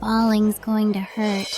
Falling's going to hurt.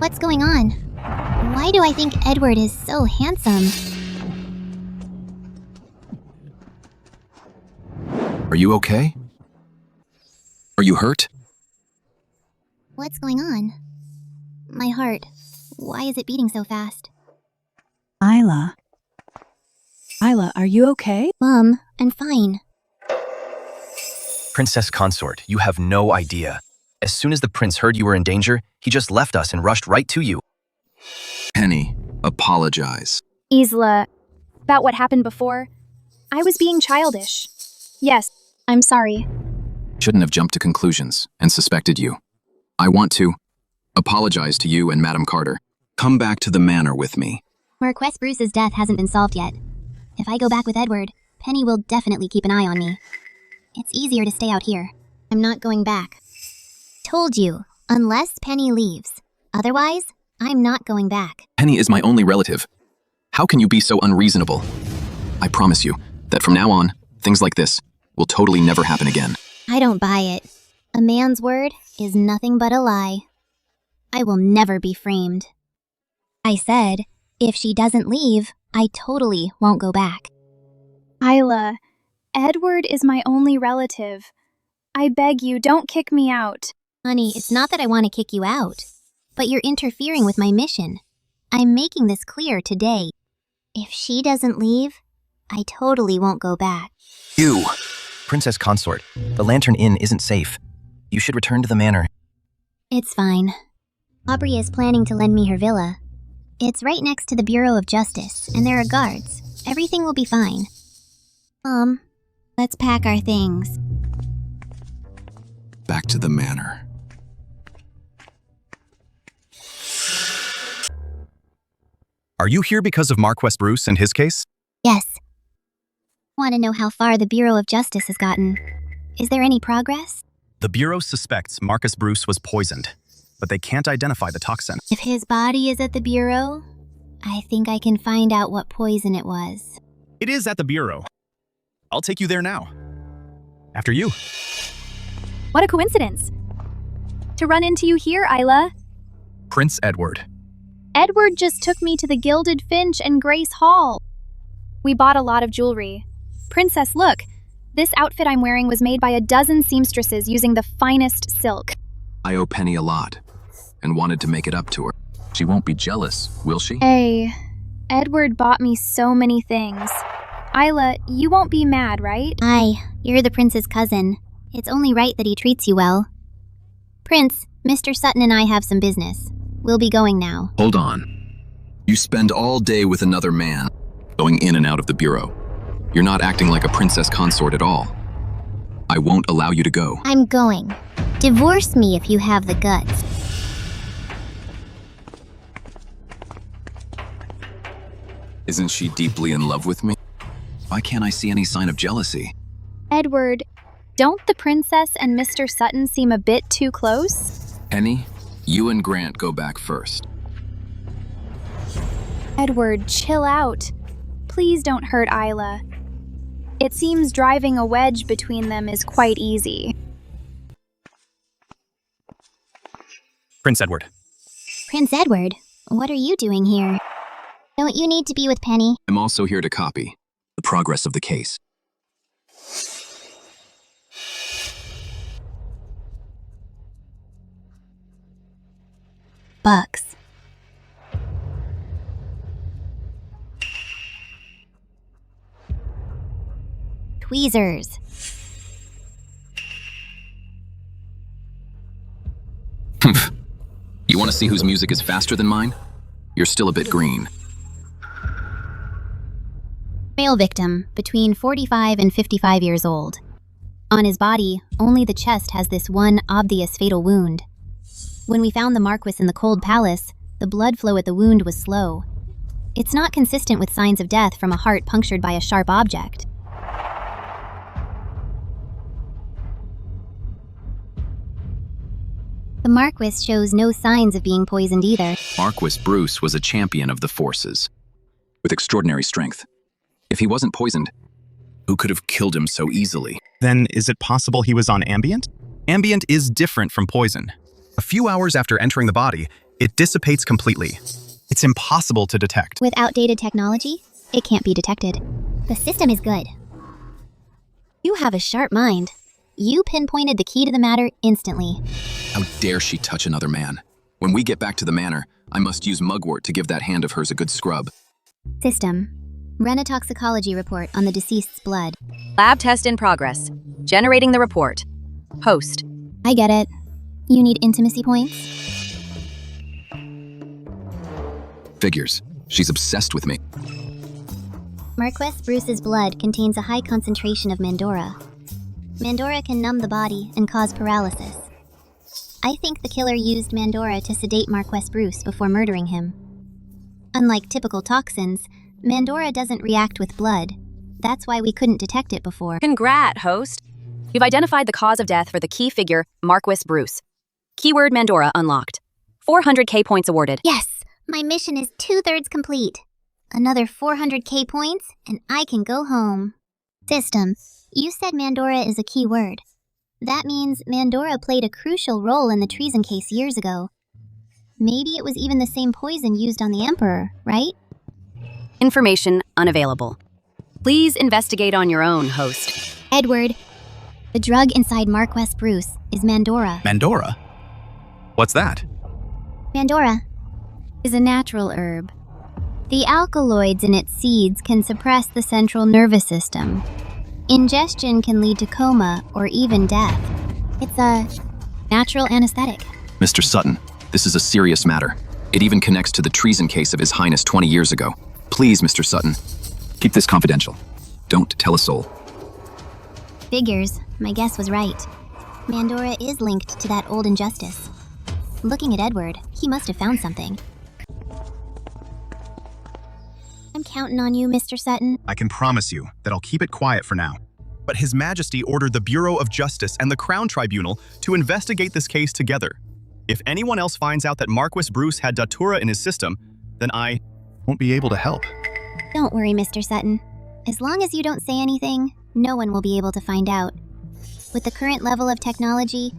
What's going on? Why do I think Edward is so handsome? Are you okay? Are you hurt? What's going on? My heart. Why is it beating so fast? Isla. Isla, are you okay? Mom, I'm fine. Princess Consort, you have no idea. As soon as the prince heard you were in danger, he just left us and rushed right to you. Penny, apologize. Isla, about what happened before, I was being childish. Yes, I'm sorry. Shouldn't have jumped to conclusions and suspected you. I want to apologize to you and Madame Carter. Come back to the manor with me. Marquess Bruce's death hasn't been solved yet. If I go back with Edward, Penny will definitely keep an eye on me. It's easier to stay out here. I'm not going back. Told you, unless Penny leaves. Otherwise, I'm not going back. Penny is my only relative. How can you be so unreasonable? I promise you that from now on, things like this will totally never happen again. I don't buy it. A man's word is nothing but a lie. I will never be framed. I said, if she doesn't leave, I totally won't go back. Isla, Edward is my only relative. I beg you, don't kick me out. Honey, it's not that I want to kick you out, but you're interfering with my mission. I'm making this clear today. If she doesn't leave, I totally won't go back. You! Princess Consort, the Lantern Inn isn't safe. You should return to the manor. It's fine. Aubrey is planning to lend me her villa. It's right next to the Bureau of Justice, and there are guards. Everything will be fine. Let's pack our things. Back to the manor. Are you here because of Marquess Bruce and his case? Yes. Want to know how far the Bureau of Justice has gotten? Is there any progress? The Bureau suspects Marcus Bruce was poisoned, but they can't identify the toxin. If his body is at the Bureau, I think I can find out what poison it was. It is at the Bureau. I'll take you there now. After you. What a coincidence. To run into you here, Isla. Prince Edward. Edward just took me to the Gilded Finch and Grace Hall. We bought a lot of jewelry. Princess, look. This outfit I'm wearing was made by a dozen seamstresses using the finest silk. I owe Penny a lot and wanted to make it up to her. She won't be jealous, will she? Hey, Edward bought me so many things. Isla, you won't be mad, right? Aye, you're the prince's cousin. It's only right that he treats you well. Prince, Mr. Sutton and I have some business. We'll be going now. Hold on. You spend all day with another man, going in and out of the Bureau. You're not acting like a princess consort at all. I won't allow you to go. I'm going. Divorce me if you have the guts. Isn't she deeply in love with me? Why can't I see any sign of jealousy? Edward, don't the princess and Mr. Sutton seem a bit too close? Penny, you and Grant go back first. Edward, chill out. Please don't hurt Isla. It seems driving a wedge between them is quite easy. Prince Edward. Prince Edward, what are you doing here? Don't you need to be with Penny? I'm also here to copy the progress of the case. Bucks. Tweezers. You want to see whose music is faster than mine? You're still a bit green. Male victim, between 45 and 55 years old. On his body, only the chest has this one obvious fatal wound. When we found the Marquis in the cold palace, the blood flow at the wound was slow. It's not consistent with signs of death from a heart punctured by a sharp object. The Marquis shows no signs of being poisoned either. Marquis Bruce was a champion of the forces, with extraordinary strength. If he wasn't poisoned, who could have killed him so easily? Then is it possible he was on ambient? Ambient is different from poison. A few hours after entering the body, It dissipates completely. It's impossible to detect. With outdated technology, it can't be detected. The system is good. You have a sharp mind. You pinpointed the key to the matter instantly. How dare she touch another man? When we get back to the manor, I must use mugwort to give that hand of hers a good scrub. System. Run a toxicology report on the deceased's blood. Lab test in progress. Generating the report. Host. I get it. You need intimacy points? Figures. She's obsessed with me. Marquess Bruce's blood contains a high concentration of Mandura. Mandura can numb the body and cause paralysis. I think the killer used Mandura to sedate Marquess Bruce before murdering him. Unlike typical toxins, Mandura doesn't react with blood. That's why we couldn't detect it before. Congrats, host. You've identified the cause of death for the key figure, Marquess Bruce. Keyword Mandura unlocked. 400k points awarded. Yes! My mission is 2/3 complete. Another 400k points, and I can go home. System. You said Mandura is a key word. That means Mandura played a crucial role in the treason case years ago. Maybe it was even the same poison used on the Emperor, right? Information unavailable. Please investigate on your own, host. Edward, the drug inside Marquess Bruce is Mandura. Mandura? What's that? Mandura is a natural herb. The alkaloids in its seeds can suppress the central nervous system. Ingestion can lead to coma or even death. It's a natural anesthetic. Mr. Sutton, this is a serious matter. It even connects to the treason case of His Highness 20 years ago. Please, Mr. Sutton, keep this confidential. Don't tell a soul. Figures, my guess was right. Mandura is linked to that old injustice. Looking at Edward, he must have found something. I'm counting on you, Mr. Sutton. I can promise you that I'll keep it quiet for now. But His Majesty ordered the Bureau of Justice and the Crown Tribunal to investigate this case together. If anyone else finds out that Marquess Bruce had Datura in his system, then I won't be able to help. Don't worry, Mr. Sutton. As long as you don't say anything, no one will be able to find out. With the current level of technology,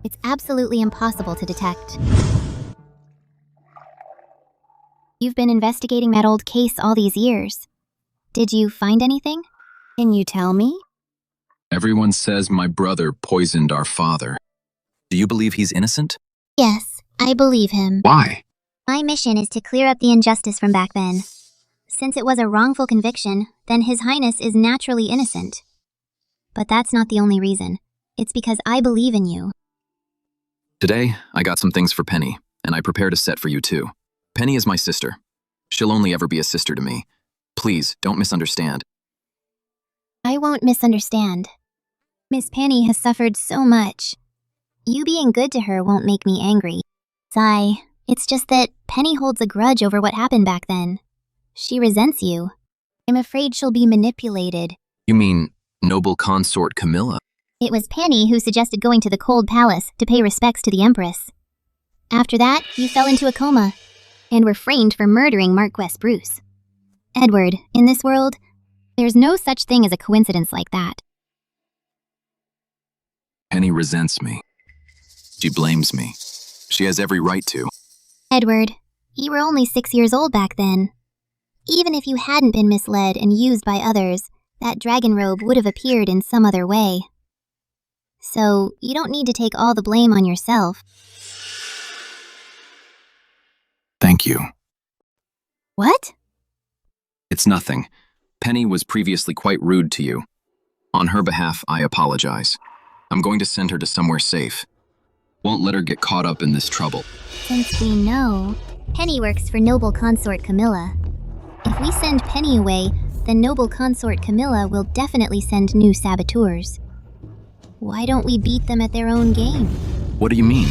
it's absolutely impossible to detect. You've been investigating that old case all these years. Did you find anything? Can you tell me? Everyone says my brother poisoned our father. Do you believe he's innocent? Yes, I believe him. Why? My mission is to clear up the injustice from back then. Since it was a wrongful conviction, then His Highness is naturally innocent. But that's not the only reason. It's because I believe in you. Today, I got some things for Penny, and I prepared a set for you too. Penny is my sister. She'll only ever be a sister to me. Please, don't misunderstand. I won't misunderstand. Miss Penny has suffered so much. You being good to her won't make me angry. Sigh, it's just that Penny holds a grudge over what happened back then. She resents you. I'm afraid she'll be manipulated. You mean noble consort Camilla? It was Penny who suggested going to the Cold Palace to pay respects to the Empress. After that, you fell into a coma, and were framed for murdering Marquess Bruce. Edward, in this world, there's no such thing as a coincidence like that. Penny resents me. She blames me. She has every right to. Edward, you were only 6 years old back then. Even if you hadn't been misled and used by others, that dragon robe would have appeared in some other way. So, you don't need to take all the blame on yourself. Thank you. What? It's nothing. Penny was previously quite rude to you. On her behalf, I apologize. I'm going to send her to somewhere safe. Won't let her get caught up in this trouble. Since we know, Penny works for noble consort Camilla. If we send Penny away, then noble consort Camilla will definitely send new saboteurs. Why don't we beat them at their own game? What do you mean?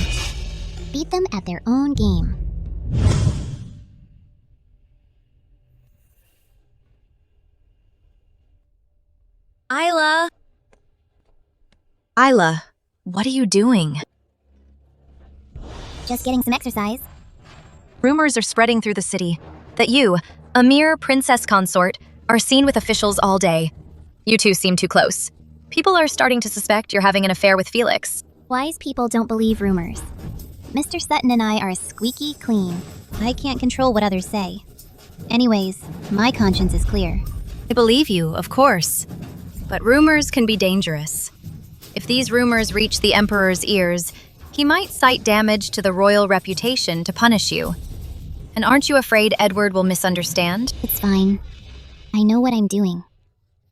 Beat them at their own game. Isla! Isla, what are you doing? Just getting some exercise. Rumors are spreading through the city that you, a mere princess consort, are seen with officials all day. You two seem too close. People are starting to suspect you're having an affair with Felix. Wise people don't believe rumors. Mr. Sutton and I are squeaky clean. I can't control what others say. Anyways, my conscience is clear. I believe you, of course. But rumors can be dangerous. If these rumors reach the Emperor's ears, he might cite damage to the royal reputation to punish you. And aren't you afraid Edward will misunderstand? It's fine. I know what I'm doing.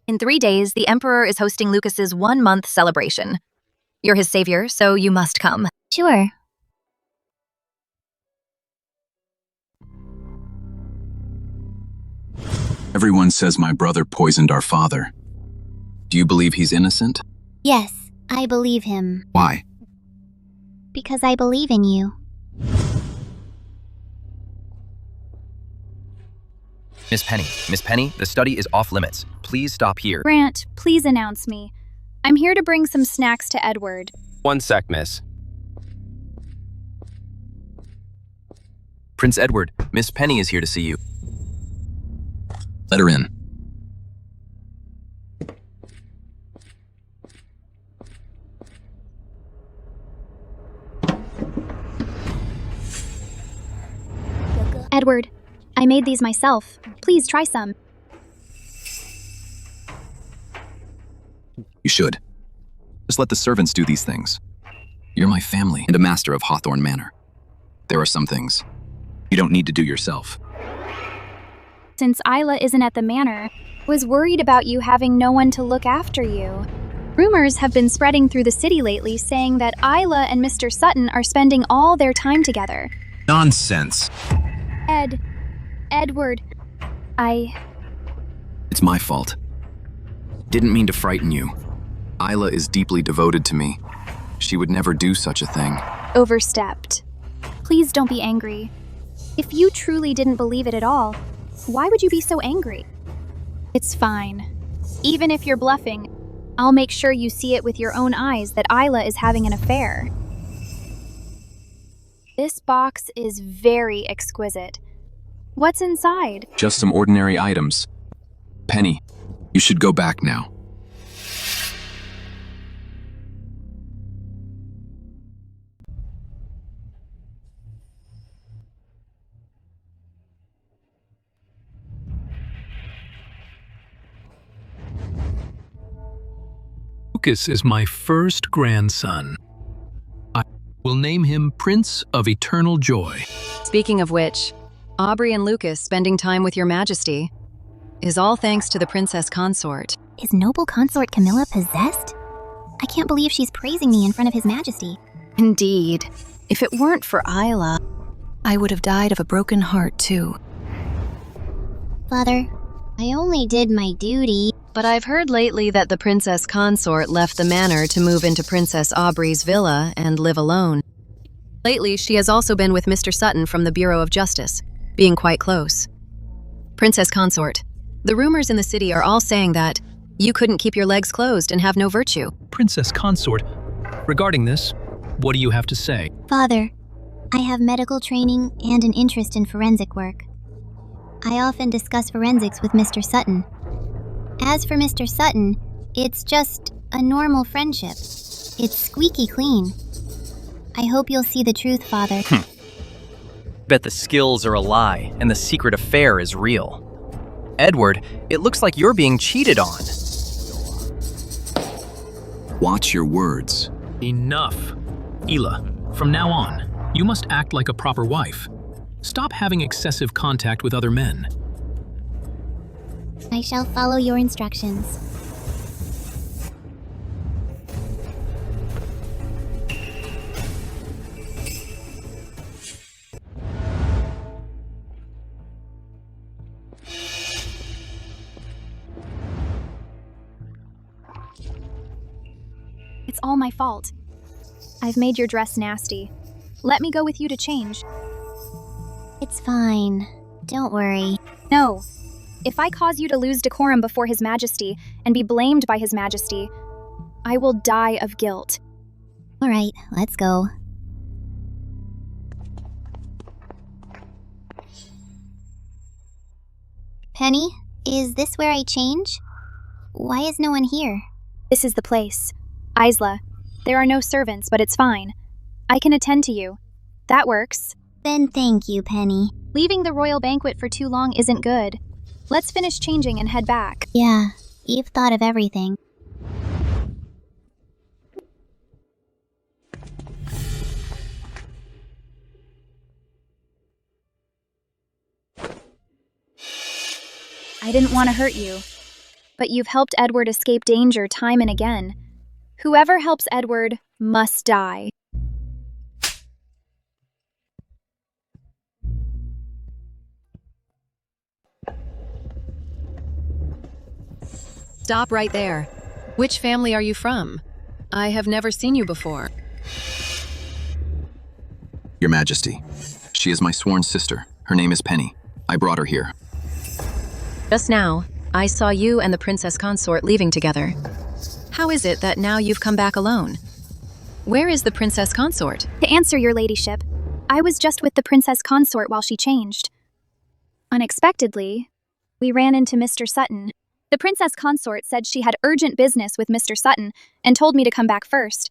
In 3 days, the Emperor is hosting Lucas's 1-month celebration. You're his savior, so you must come. Sure. Everyone says my brother poisoned our father. Do you believe he's innocent? Yes, I believe him. Why? Because I believe in you. Miss Penny, the study is off limits. Please stop here. Grant, please announce me. I'm here to bring some snacks to Edward. 1 sec, miss. Prince Edward, Miss Penny is here to see you. Let her in. Edward, I made these myself. Please try some. You should. Just let the servants do these things. You're my family and a master of Hawthorne Manor. There are some things you don't need to do yourself. Since Isla isn't at the manor, I was worried about you having no one to look after you. Rumors have been spreading through the city lately saying that Isla and Mr. Sutton are spending all their time together. Nonsense. Edward, It's my fault. Didn't mean to frighten you. Isla is deeply devoted to me. She would never do such a thing. overstepped. Please don't be angry. If you truly didn't believe it at all, why would you be so angry? It's fine. Even if you're bluffing, I'll make sure you see it with your own eyes that Isla is having an affair. This box is very exquisite. What's inside? Just some ordinary items. Penny, you should go back now. Lucas is my first grandson. I will name him Prince of Eternal Joy. Speaking of which, Aubrey and Lucas spending time with your majesty is all thanks to the princess consort. Is noble consort Camilla possessed? I can't believe she's praising me in front of his majesty. Indeed. If it weren't for Isla, I would have died of a broken heart too. Father, I only did my duty. But I've heard lately that the princess consort left the manor to move into Princess Aubrey's villa and live alone. Lately, she has also been with Mr. Sutton from the Bureau of Justice, being quite close. Princess consort, the rumors in the city are all saying that you couldn't keep your legs closed and have no virtue. Princess Consort, regarding this, what do you have to say? Father, I have medical training and an interest in forensic work. I often discuss forensics with Mr. Sutton. As for Mr. Sutton, it's just a normal friendship. It's squeaky clean. I hope you'll see the truth, Father. Bet the skills are a lie and the secret affair is real. Edward, it looks like you're being cheated on. Watch your words. Enough. Isla, from now on, you must act like a proper wife. Stop having excessive contact with other men. I shall follow your instructions. It's all my fault. I've made your dress nasty. Let me go with you to change. It's fine. Don't worry. No. If I cause you to lose decorum before His Majesty and be blamed by His Majesty, I will die of guilt. All right, let's go. Penny, is this where I change? Why is no one here? This is the place. Isla, there are no servants, but it's fine. I can attend to you. That works. Then thank you, Penny. Leaving the royal banquet for too long isn't good. Let's finish changing and head back. Yeah, you've thought of everything. I didn't want to hurt you, but you've helped Edward escape danger time and again. Whoever helps Edward must die. Stop right there. Which family are you from? I have never seen you before. Your Majesty, she is my sworn sister. Her name is Penny. I brought her here. Just now, I saw you and the princess consort leaving together. How is it that now you've come back alone? Where is the princess consort? To answer your ladyship, I was just with the princess consort while she changed. Unexpectedly, we ran into Mr. Sutton. The princess consort said she had urgent business with Mr. Sutton and told me to come back first.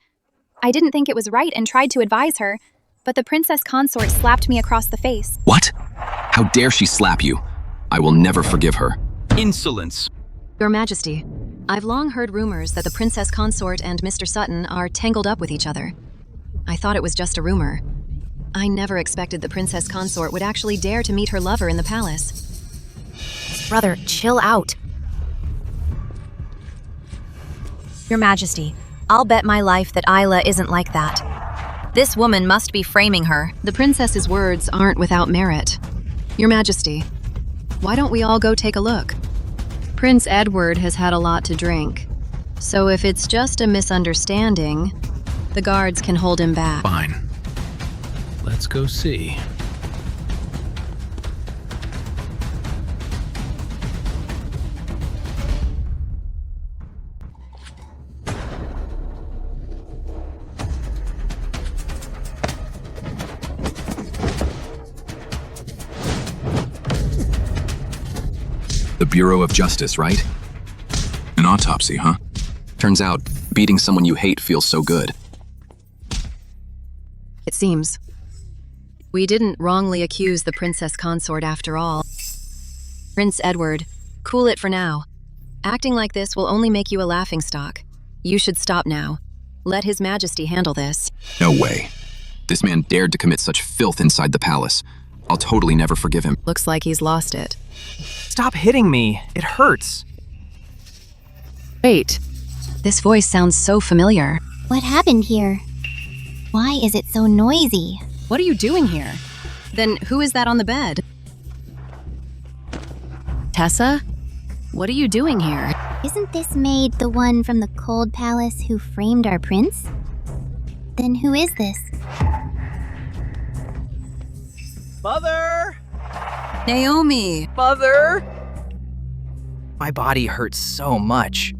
I didn't think it was right and tried to advise her, but the princess consort slapped me across the face. What? How dare she slap you? I will never forgive her. Insolence. Your Majesty, I've long heard rumors that the princess consort and Mr. Sutton are tangled up with each other. I thought it was just a rumor. I never expected the princess consort would actually dare to meet her lover in the palace. Brother, chill out. Your Majesty, I'll bet my life that Isla isn't like that. This woman must be framing her. The princess's words aren't without merit. Your Majesty, why don't we all go take a look? Prince Edward has had a lot to drink, so if it's just a misunderstanding, the guards can hold him back. Fine. Let's go see. The Bureau of Justice, right? An autopsy, huh? Turns out, beating someone you hate feels so good. It seems. We didn't wrongly accuse the princess consort after all. Prince Edward, cool it for now. Acting like this will only make you a laughingstock. You should stop now. Let His Majesty handle this. No way. This man dared to commit such filth inside the palace. I'll totally never forgive him. Looks like he's lost it. Stop hitting me. It hurts. Wait. This voice sounds so familiar. What happened here? Why is it so noisy? What are you doing here? Then who is that on the bed? Tessa? What are you doing here? Isn't this maid the one from the Cold Palace who framed our prince? Then who is this? Mother! Naomi! Mother! My body hurts so much.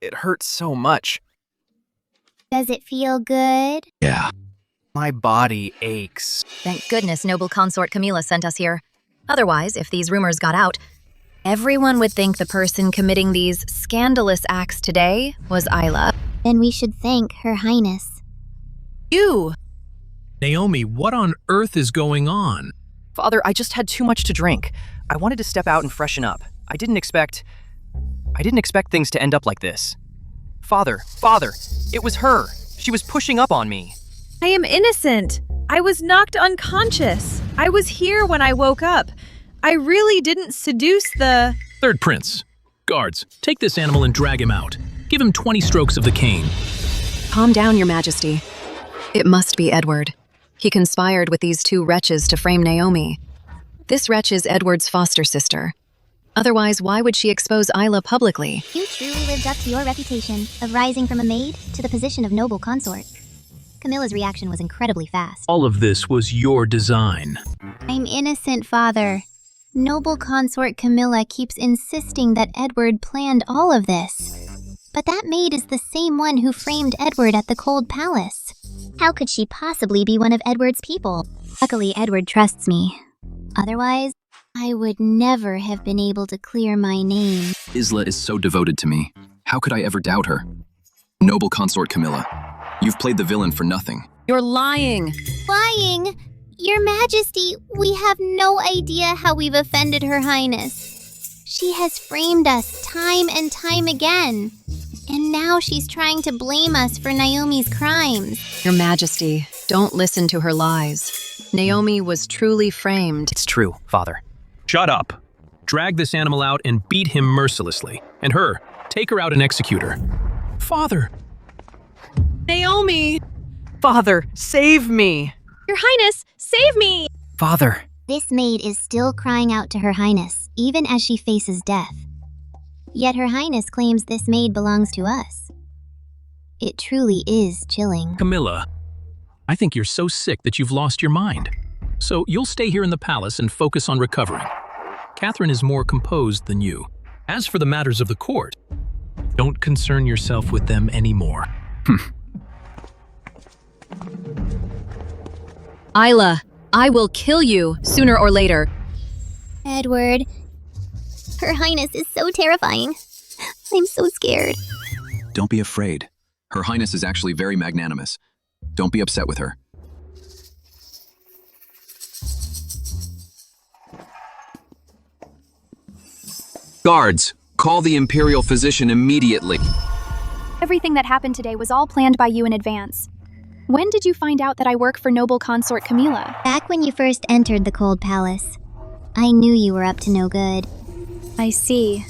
It hurts so much. Does it feel good? Yeah. My body aches. Thank goodness noble consort Camilla sent us here. Otherwise, if these rumors got out, everyone would think the person committing these scandalous acts today was Isla. Then we should thank Her Highness. You! Naomi, what on earth is going on? Father, I just had too much to drink. I wanted to step out and freshen up. I didn't expect things to end up like this. Father, it was her. She was pushing up on me. I am innocent. I was knocked unconscious. I was here when I woke up. I really didn't seduce the... Third Prince. Guards, take this animal and drag him out. Give him 20 strokes of the cane. Calm down, Your Majesty. It must be Edward. He conspired with these two wretches to frame Naomi. This wretch is Edward's foster sister. Otherwise, why would she expose Isla publicly? You truly lived up to your reputation of rising from a maid to the position of noble consort. Camilla's reaction was incredibly fast. All of this was your design. I'm innocent, Father. Noble consort Camilla keeps insisting that Edward planned all of this. But that maid is the same one who framed Edward at the Cold Palace. How could she possibly be one of Edward's people? Luckily, Edward trusts me. Otherwise, I would never have been able to clear my name. Isla is so devoted to me. How could I ever doubt her? Noble consort Camilla, you've played the villain for nothing. You're lying. Lying? Your Majesty, we have no idea how we've offended Her Highness. She has framed us time and time again. And now she's trying to blame us for Naomi's crimes. Your Majesty, don't listen to her lies. Naomi was truly framed. It's true, Father. Shut up. Drag this animal out and beat him mercilessly. And her, take her out and execute her. Father! Naomi! Father, save me! Your Highness, save me! Father. This maid is still crying out to Her Highness, even as she faces death. Yet Her Highness claims this maid belongs to us. It truly is chilling. Camilla, I think you're so sick that you've lost your mind. So you'll stay here in the palace and focus on recovering. Catherine is more composed than you. As for the matters of the court, don't concern yourself with them anymore. Isla, I will kill you sooner or later. Edward, Her Highness is so terrifying. I'm so scared. Don't be afraid. Her Highness is actually very magnanimous. Don't be upset with her. Guards, call the Imperial Physician immediately. Everything that happened today was all planned by you in advance. When did you find out that I work for noble consort Camilla? Back when you first entered the Cold Palace, I knew you were up to no good. I see.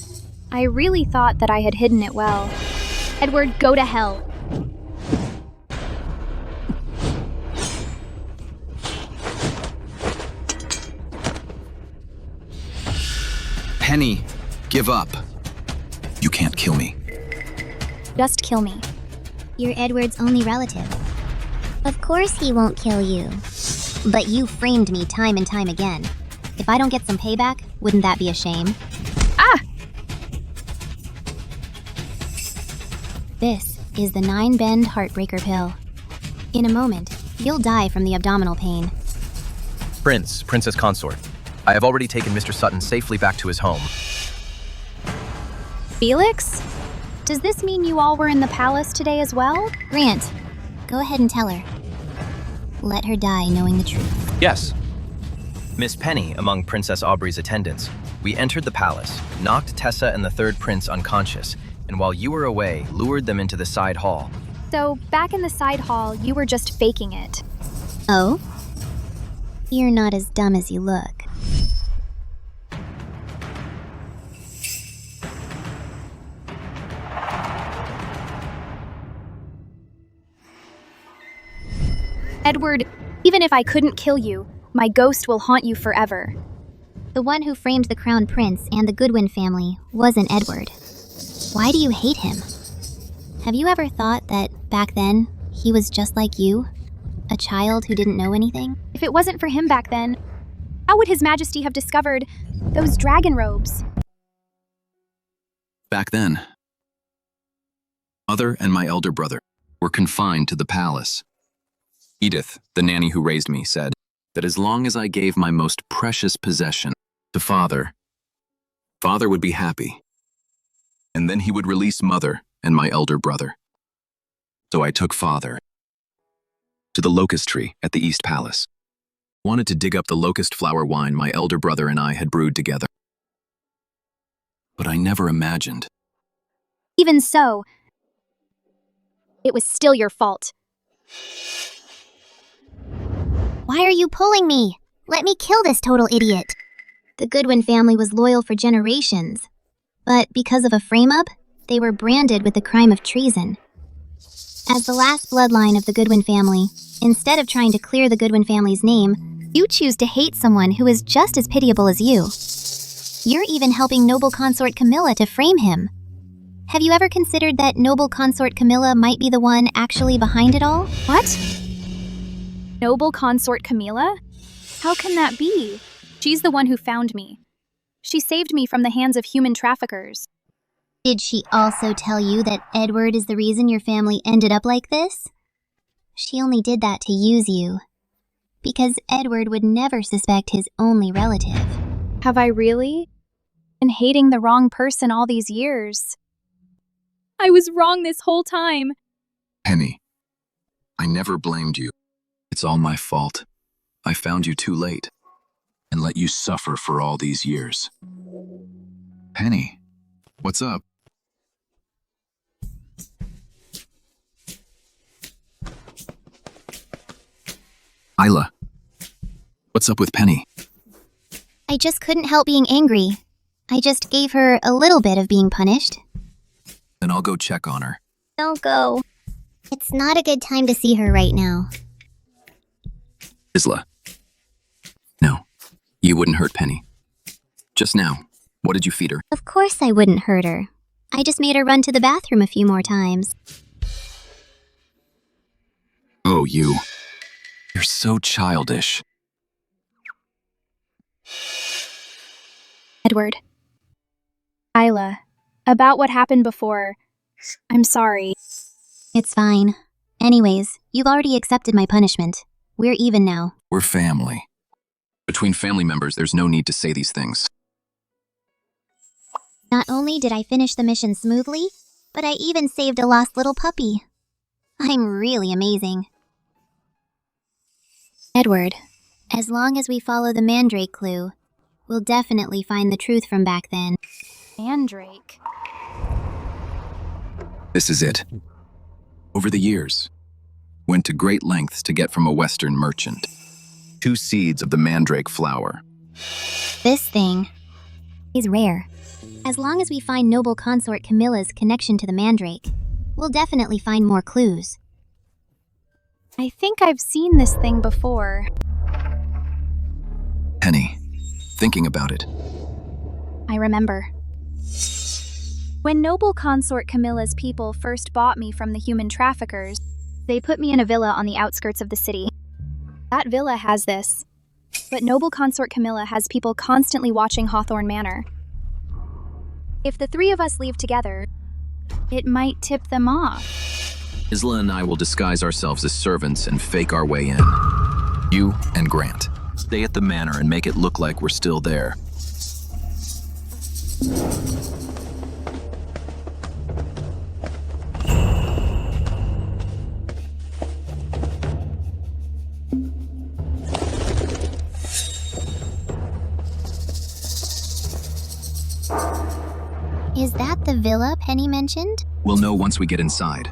I really thought that I had hidden it well. Edward, go to hell. Penny, give up. You can't kill me. Just kill me. You're Edward's only relative. Of course he won't kill you. But you framed me time and time again. If I don't get some payback, wouldn't that be a shame? Ah! This is the 9-bend heartbreaker pill. In a moment, you'll die from the abdominal pain. Princess Consort, I have already taken Mr. Sutton safely back to his home. Felix? Does this mean you all were in the palace today as well? Grant, go ahead and tell her. Let her die knowing the truth. Yes. Miss Penny, among Princess Aubrey's attendants, we entered the palace, knocked Tessa and the third prince unconscious, and while you were away, lured them into the side hall. So, back in the side hall, you were just faking it. Oh? You're not as dumb as you look. Edward, even if I couldn't kill you, my ghost will haunt you forever. The one who framed the crown prince and the Goodwin family wasn't Edward. Why do you hate him? Have you ever thought that, back then, he was just like you? A child who didn't know anything? If it wasn't for him back then, how would His Majesty have discovered those dragon robes? Back then, Mother and my elder brother were confined to the palace. Edith, the nanny who raised me, said that as long as I gave my most precious possession to Father, Father would be happy. And then he would release Mother and my elder brother. So I took Father to the locust tree at the East Palace. Wanted to dig up the locust flower wine my elder brother and I had brewed together. But I never imagined. Even so, it was still your fault. Why are you pulling me? Let me kill this total idiot. The Goodwin family was loyal for generations. But because of a frame-up, they were branded with the crime of treason. As the last bloodline of the Goodwin family, instead of trying to clear the Goodwin family's name, you choose to hate someone who is just as pitiable as you. You're even helping noble consort Camilla to frame him. Have you ever considered that noble consort Camilla might be the one actually behind it all? What? Noble consort Camilla? How can that be? She's the one who found me. She saved me from the hands of human traffickers. Did she also tell you that Edward is the reason your family ended up like this? She only did that to use you. Because Edward would never suspect his only relative. Have I really been hating the wrong person all these years? I was wrong this whole time. Penny, I never blamed you. It's all my fault. I found you too late and let you suffer for all these years. Penny, what's up? Isla, what's up with Penny? I just couldn't help being angry. I just gave her a little bit of being punished. Then I'll go check on her. Don't go. It's not a good time to see her right now. Isla. No, you wouldn't hurt Penny. Just now, what did you feed her? Of course I wouldn't hurt her. I just made her run to the bathroom a few more times. Oh, you. You're so childish. Edward. Isla, about what happened before. I'm sorry. It's fine. Anyways, you've already accepted my punishment. We're even now. We're family. Between family members, there's no need to say these things. Not only did I finish the mission smoothly, but I even saved a lost little puppy. I'm really amazing. Edward, as long as we follow the Mandrake clue, we'll definitely find the truth from back then. Mandrake. This is it. Over the years, went to great lengths to get from a Western merchant 2 seeds of the mandrake flower. This thing is rare. As long as we find noble consort Camilla's connection to the Mandrake, we'll definitely find more clues. I think I've seen this thing before. Penny, thinking about it. I remember. When noble consort Camilla's people first bought me from the human traffickers, they put me in a villa on the outskirts of the city. That villa has this, but noble consort Camilla has people constantly watching Hawthorne Manor. If the 3 of us leave together, it might tip them off. Isla and I will disguise ourselves as servants and fake our way in. You and Grant. Stay at the manor and make it look like we're still there. Is that the villa Penny mentioned? We'll know once we get inside.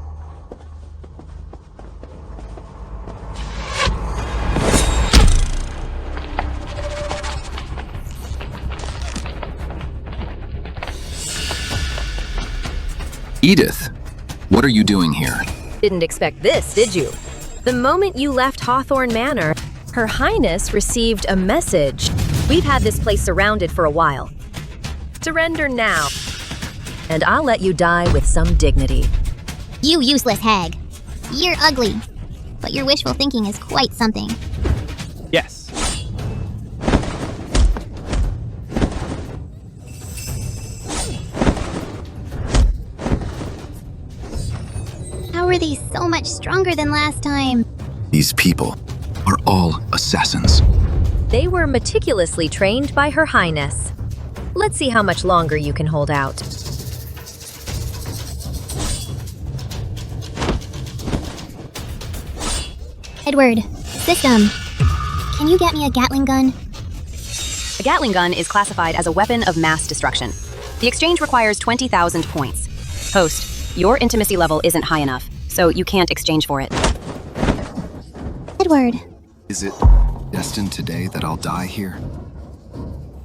Edith, what are you doing here? Didn't expect this, did you? The moment you left Hawthorne Manor, Her Highness received a message. We've had this place surrounded for a while. Surrender now, and I'll let you die with some dignity. You useless hag. You're ugly, but your wishful thinking is quite something. Yes. How are they so much stronger than last time? These people are all assassins. They were meticulously trained by Her Highness. Let's see how much longer you can hold out. Edward, system. Can you get me a Gatling gun? A Gatling gun is classified as a weapon of mass destruction. The exchange requires 20,000 points. Host, your intimacy level isn't high enough, so you can't exchange for it. Edward. Is it destined today that I'll die here?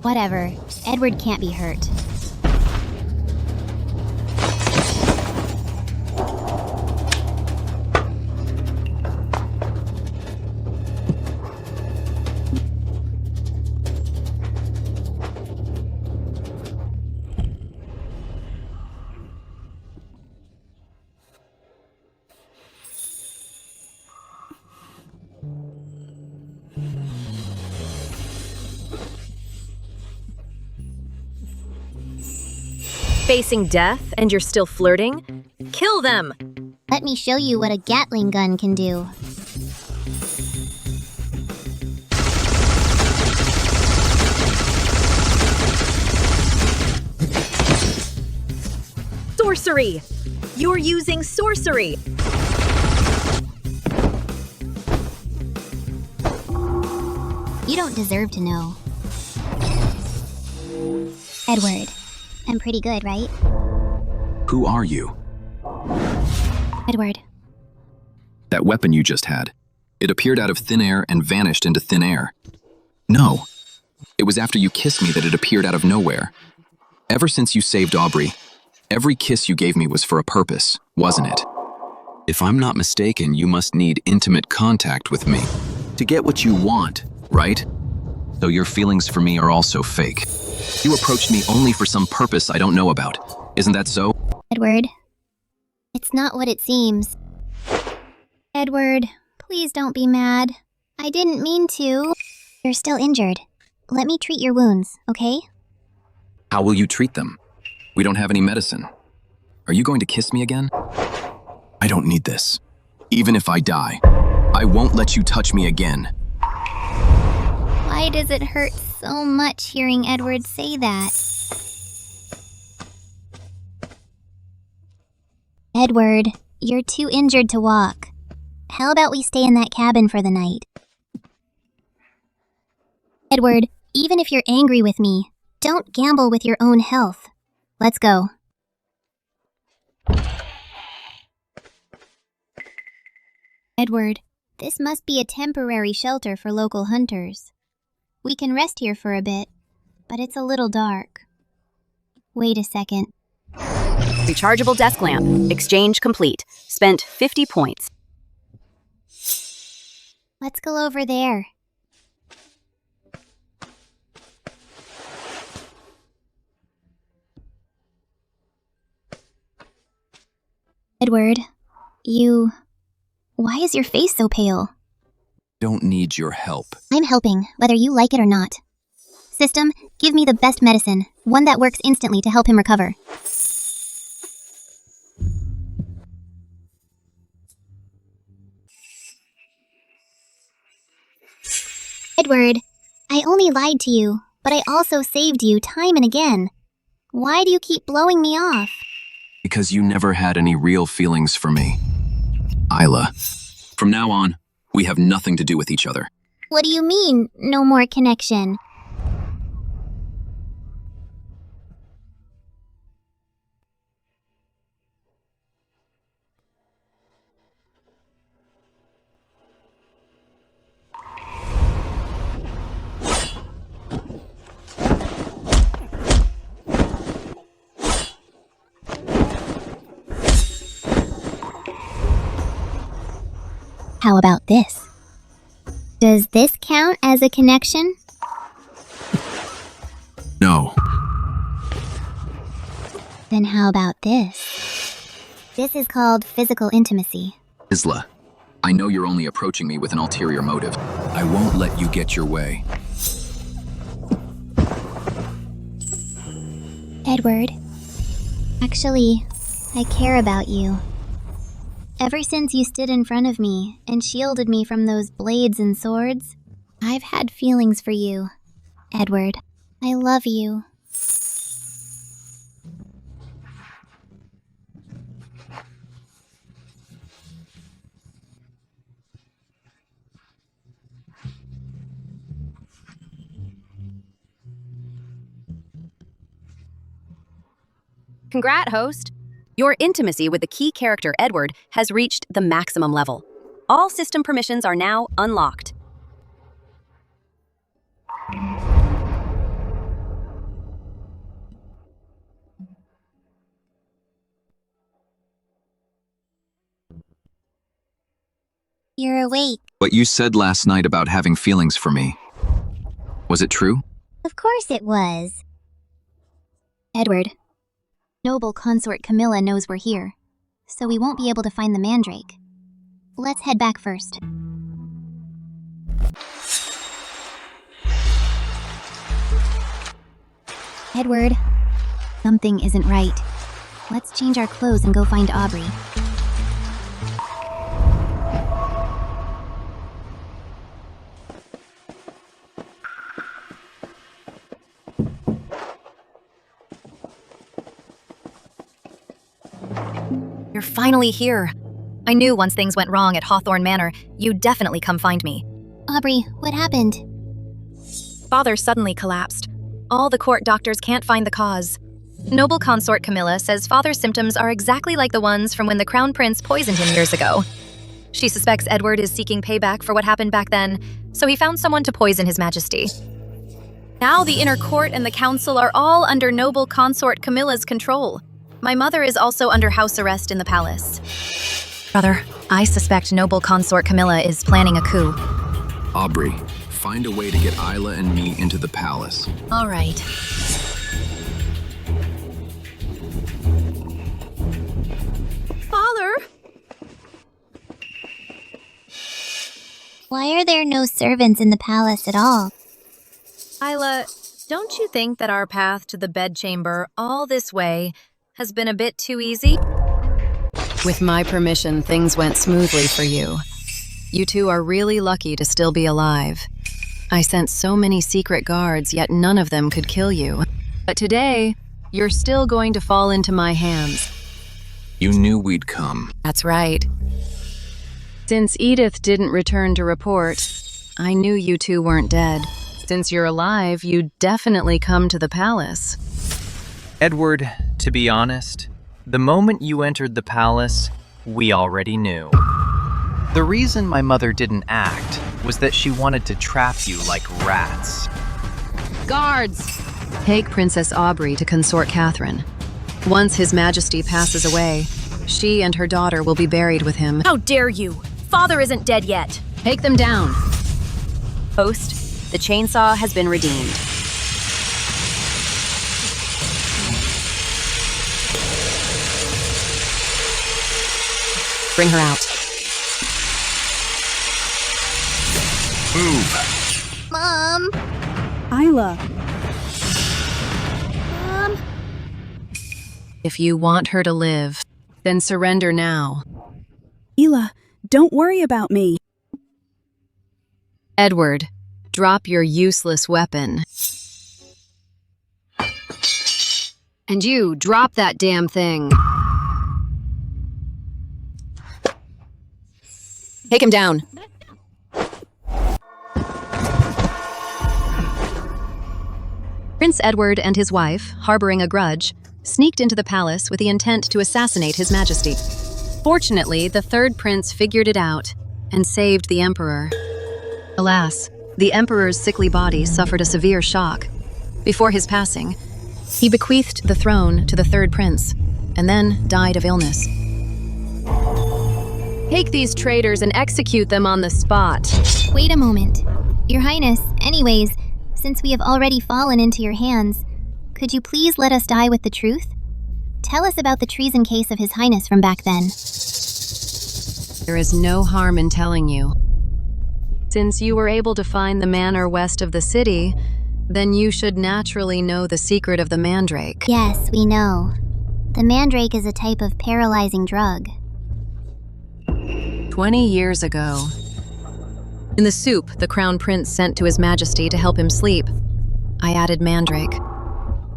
Whatever. Edward can't be hurt. Facing death and you're still flirting? Kill them! Let me show you what a Gatling gun can do. Sorcery! You're using sorcery! You don't deserve to know. Edward, I'm pretty good, right? Who are you? Edward. That weapon you just had. It appeared out of thin air and vanished into thin air. No. It was after you kissed me that it appeared out of nowhere. Ever since you saved Aubrey, every kiss you gave me was for a purpose, wasn't it? If I'm not mistaken, you must need intimate contact with me to get what you want, right? So your feelings for me are also fake. You approached me only for some purpose I don't know about. Isn't that so? Edward, it's not what it seems. Edward, please don't be mad. I didn't mean to. You're still injured. Let me treat your wounds, okay? How will you treat them? We don't have any medicine. Are you going to kiss me again? I don't need this. Even if I die, I won't let you touch me again. Why does it hurt so much hearing Edward say that? Edward, you're too injured to walk. How about we stay in that cabin for the night? Edward, even if you're angry with me, don't gamble with your own health. Let's go. Edward, this must be a temporary shelter for local hunters. We can rest here for a bit, but it's a little dark. Wait a second. Rechargeable desk lamp. Exchange complete. Spent 50 points. Let's go over there. Edward, why is your face so pale? Don't need your help. I'm helping, whether you like it or not. System, give me the best medicine, one that works instantly to help him recover. Edward, I only lied to you, but I also saved you time and again. Why do you keep blowing me off? Because you never had any real feelings for me. Isla, from now on, we have nothing to do with each other. What do you mean, no more connection? How about this? Does this count as a connection? No. Then how about this? This is called physical intimacy. Isla, I know you're only approaching me with an ulterior motive. I won't let you get your way. Edward, actually, I care about you. Ever since you stood in front of me and shielded me from those blades and swords, I've had feelings for you. Edward, I love you. Congrats, host! Your intimacy with the key character Edward has reached the maximum level. All system permissions are now unlocked. You're awake. What you said last night about having feelings for me, was it true? Of course it was. Edward, noble consort Camilla knows we're here, so we won't be able to find the mandrake. Let's head back first. Edward, something isn't right. Let's change our clothes and go find Aubrey. You're finally here. I knew once things went wrong at Hawthorne Manor, you'd definitely come find me. Aubrey, what happened? Father suddenly collapsed. All the court doctors can't find the cause. Noble consort Camilla says Father's symptoms are exactly like the ones from when the Crown Prince poisoned him years ago. She suspects Edward is seeking payback for what happened back then, so he found someone to poison His Majesty. Now the inner court and the council are all under noble consort Camilla's control. My mother is also under house arrest in the palace. Brother, I suspect noble consort Camilla is planning a coup. Aubrey, find a way to get Isla and me into the palace. All right. Father? Why are there no servants in the palace at all? Isla, don't you think that our path to the bedchamber all this way has been a bit too easy? With my permission, things went smoothly for you. You two are really lucky to still be alive. I sent so many secret guards, yet none of them could kill you. But today, you're still going to fall into my hands. You knew we'd come. That's right. Since Edith didn't return to report, I knew you two weren't dead. Since you're alive, you'd definitely come to the palace. Edward, to be honest, the moment you entered the palace, we already knew. The reason my mother didn't act was that she wanted to trap you like rats. Guards! Take Princess Aubrey to consort Catherine. Once His Majesty passes away, she and her daughter will be buried with him. How dare you! Father isn't dead yet! Take them down. Host, the chainsaw has been redeemed. Bring her out. Move! Mom! Isla. Mom? If you want her to live, then surrender now. Isla, don't worry about me. Edward, drop your useless weapon. And you, drop that damn thing. Take him down. Prince Edward and his wife, harboring a grudge, sneaked into the palace with the intent to assassinate His Majesty. Fortunately, the third prince figured it out and saved the Emperor. Alas, the Emperor's sickly body suffered a severe shock. Before his passing, he bequeathed the throne to the third prince, and then died of illness. Take these traitors and execute them on the spot. Wait a moment. Your Highness, anyways, since we have already fallen into your hands, could you please let us die with the truth? Tell us about the treason case of His Highness from back then. There is no harm in telling you. Since you were able to find the manor west of the city, then you should naturally know the secret of the mandrake. Yes, we know. The mandrake is a type of paralyzing drug. 20 years ago. In the soup the Crown Prince sent to His Majesty to help him sleep, I added mandrake.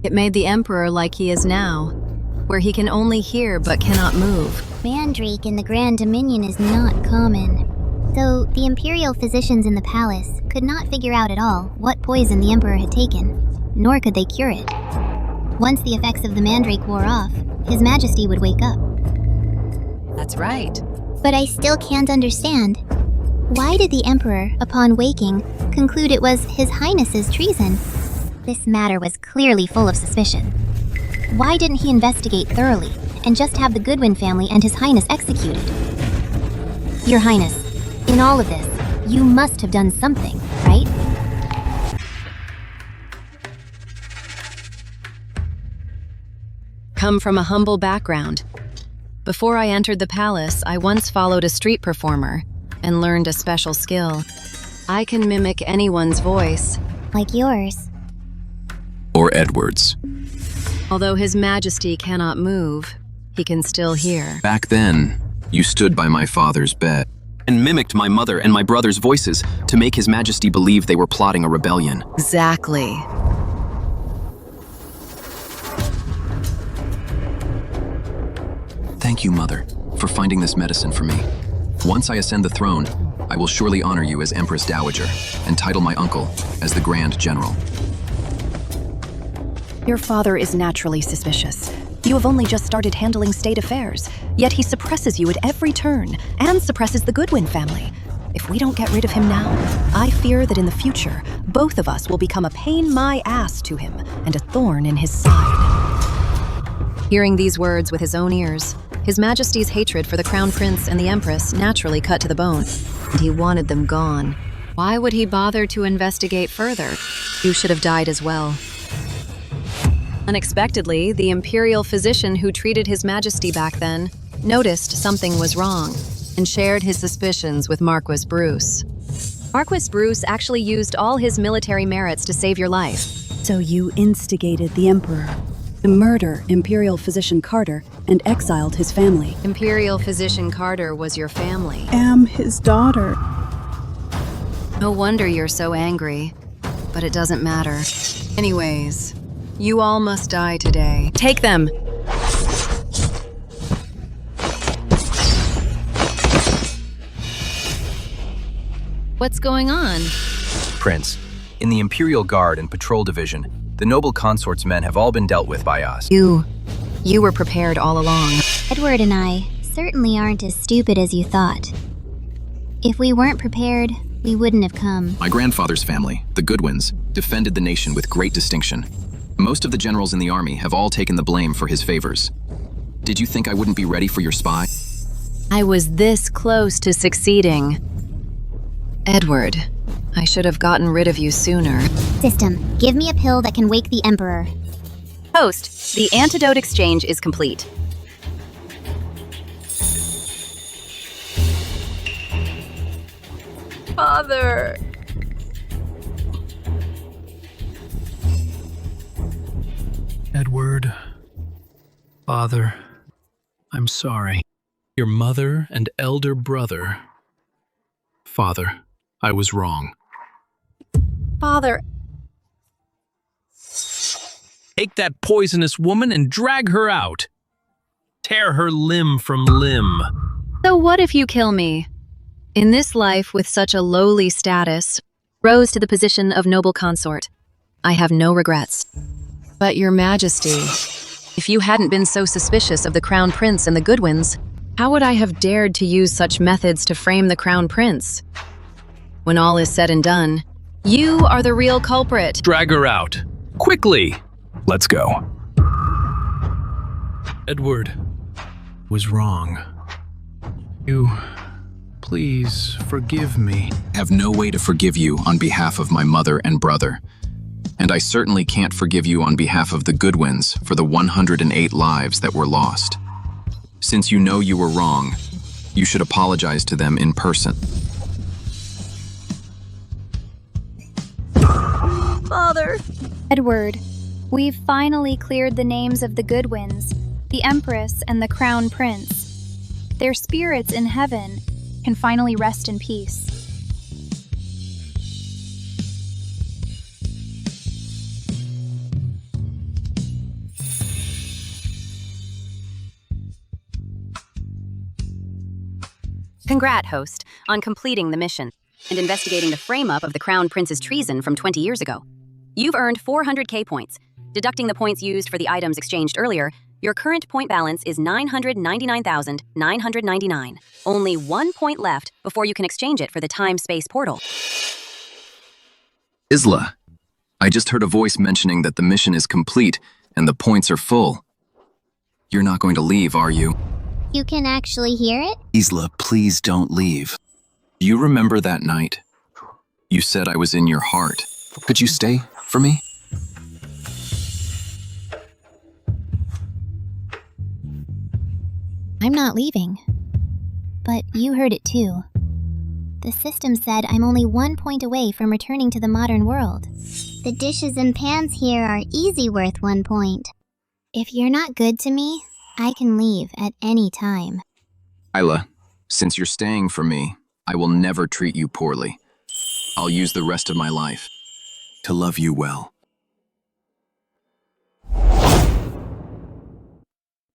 It made the Emperor like he is now, where he can only hear but cannot move. Mandrake in the Grand Dominion is not common. So the imperial physicians in the palace could not figure out at all what poison the Emperor had taken, nor could they cure it. Once the effects of the mandrake wore off, His Majesty would wake up. That's right. But I still can't understand. Why did the Emperor, upon waking, conclude it was His Highness's treason? This matter was clearly full of suspicion. Why didn't he investigate thoroughly and just have the Goodwin family and His Highness executed? Your Highness, in all of this, you must have done something, right? Come from a humble background. Before I entered the palace, I once followed a street performer and learned a special skill. I can mimic anyone's voice. Like yours. Or Edward's. Although His Majesty cannot move, he can still hear. Back then, you stood by my father's bed and mimicked my mother and my brother's voices to make His Majesty believe they were plotting a rebellion. Exactly. Thank you, Mother, for finding this medicine for me. Once I ascend the throne, I will surely honor you as Empress Dowager and title my uncle as the Grand General. Your father is naturally suspicious. You have only just started handling state affairs, yet he suppresses you at every turn and suppresses the Goodwin family. If we don't get rid of him now, I fear that in the future, both of us will become a pain my ass to him and a thorn in his side. Hearing these words with his own ears, His Majesty's hatred for the Crown Prince and the Empress naturally cut to the bone, and he wanted them gone. Why would he bother to investigate further? You should have died as well. Unexpectedly, the imperial physician who treated His Majesty back then noticed something was wrong and shared his suspicions with Marquis Bruce. Marquis Bruce actually used all his military merits to save your life. So you instigated the Emperor to murder Imperial Physician Carter and exiled his family. Imperial Physician Carter was your family. Am his daughter. No wonder you're so angry, but it doesn't matter. Anyways, you all must die today. Take them! What's going on? Prince, in the Imperial Guard and Patrol Division, the noble consort's men have all been dealt with by us. You were prepared all along. Edward and I certainly aren't as stupid as you thought. If we weren't prepared, we wouldn't have come. My grandfather's family, the Goodwins, defended the nation with great distinction. Most of the generals in the army have all taken the blame for his favors. Did you think I wouldn't be ready for your spy? I was this close to succeeding. Edward, I should have gotten rid of you sooner. System, give me a pill that can wake the Emperor. Host, the antidote exchange is complete. Father! Edward, Father, I'm sorry. Your mother and elder brother. Father, I was wrong. Father! Take that poisonous woman and drag her out. Tear her limb from limb. So what if you kill me? In this life with such a lowly status, rose to the position of noble consort. I have no regrets. But your Majesty, if you hadn't been so suspicious of the Crown Prince and the Goodwins, how would I have dared to use such methods to frame the Crown Prince? When all is said and done, you are the real culprit. Drag her out. Quickly! Let's go. Edward was wrong. You, please forgive me. I have no way to forgive you on behalf of my mother and brother. And I certainly can't forgive you on behalf of the Goodwins for the 108 lives that were lost. Since you know you were wrong, you should apologize to them in person. Father! Edward, we've finally cleared the names of the Goodwins, the Empress and the Crown Prince. Their spirits in heaven can finally rest in peace. Congrat, host, on completing the mission and investigating the frame-up of the Crown Prince's treason from 20 years ago. You've earned 400k points. Deducting the points used for the items exchanged earlier, your current point balance is 999,999. Only 1 point left before you can exchange it for the time-space portal. Isla, I just heard a voice mentioning that the mission is complete and the points are full. You're not going to leave, are you? You can actually hear it? Isla, please don't leave. Do you remember that night? You said I was in your heart. Could you stay for me? I'm not leaving. But you heard it too. The system said I'm only 1 point away from returning to the modern world. The dishes and pans here are easy worth 1 point. If you're not good to me, I can leave at any time. Isla, since you're staying for me, I will never treat you poorly. I'll use the rest of my life to love you well.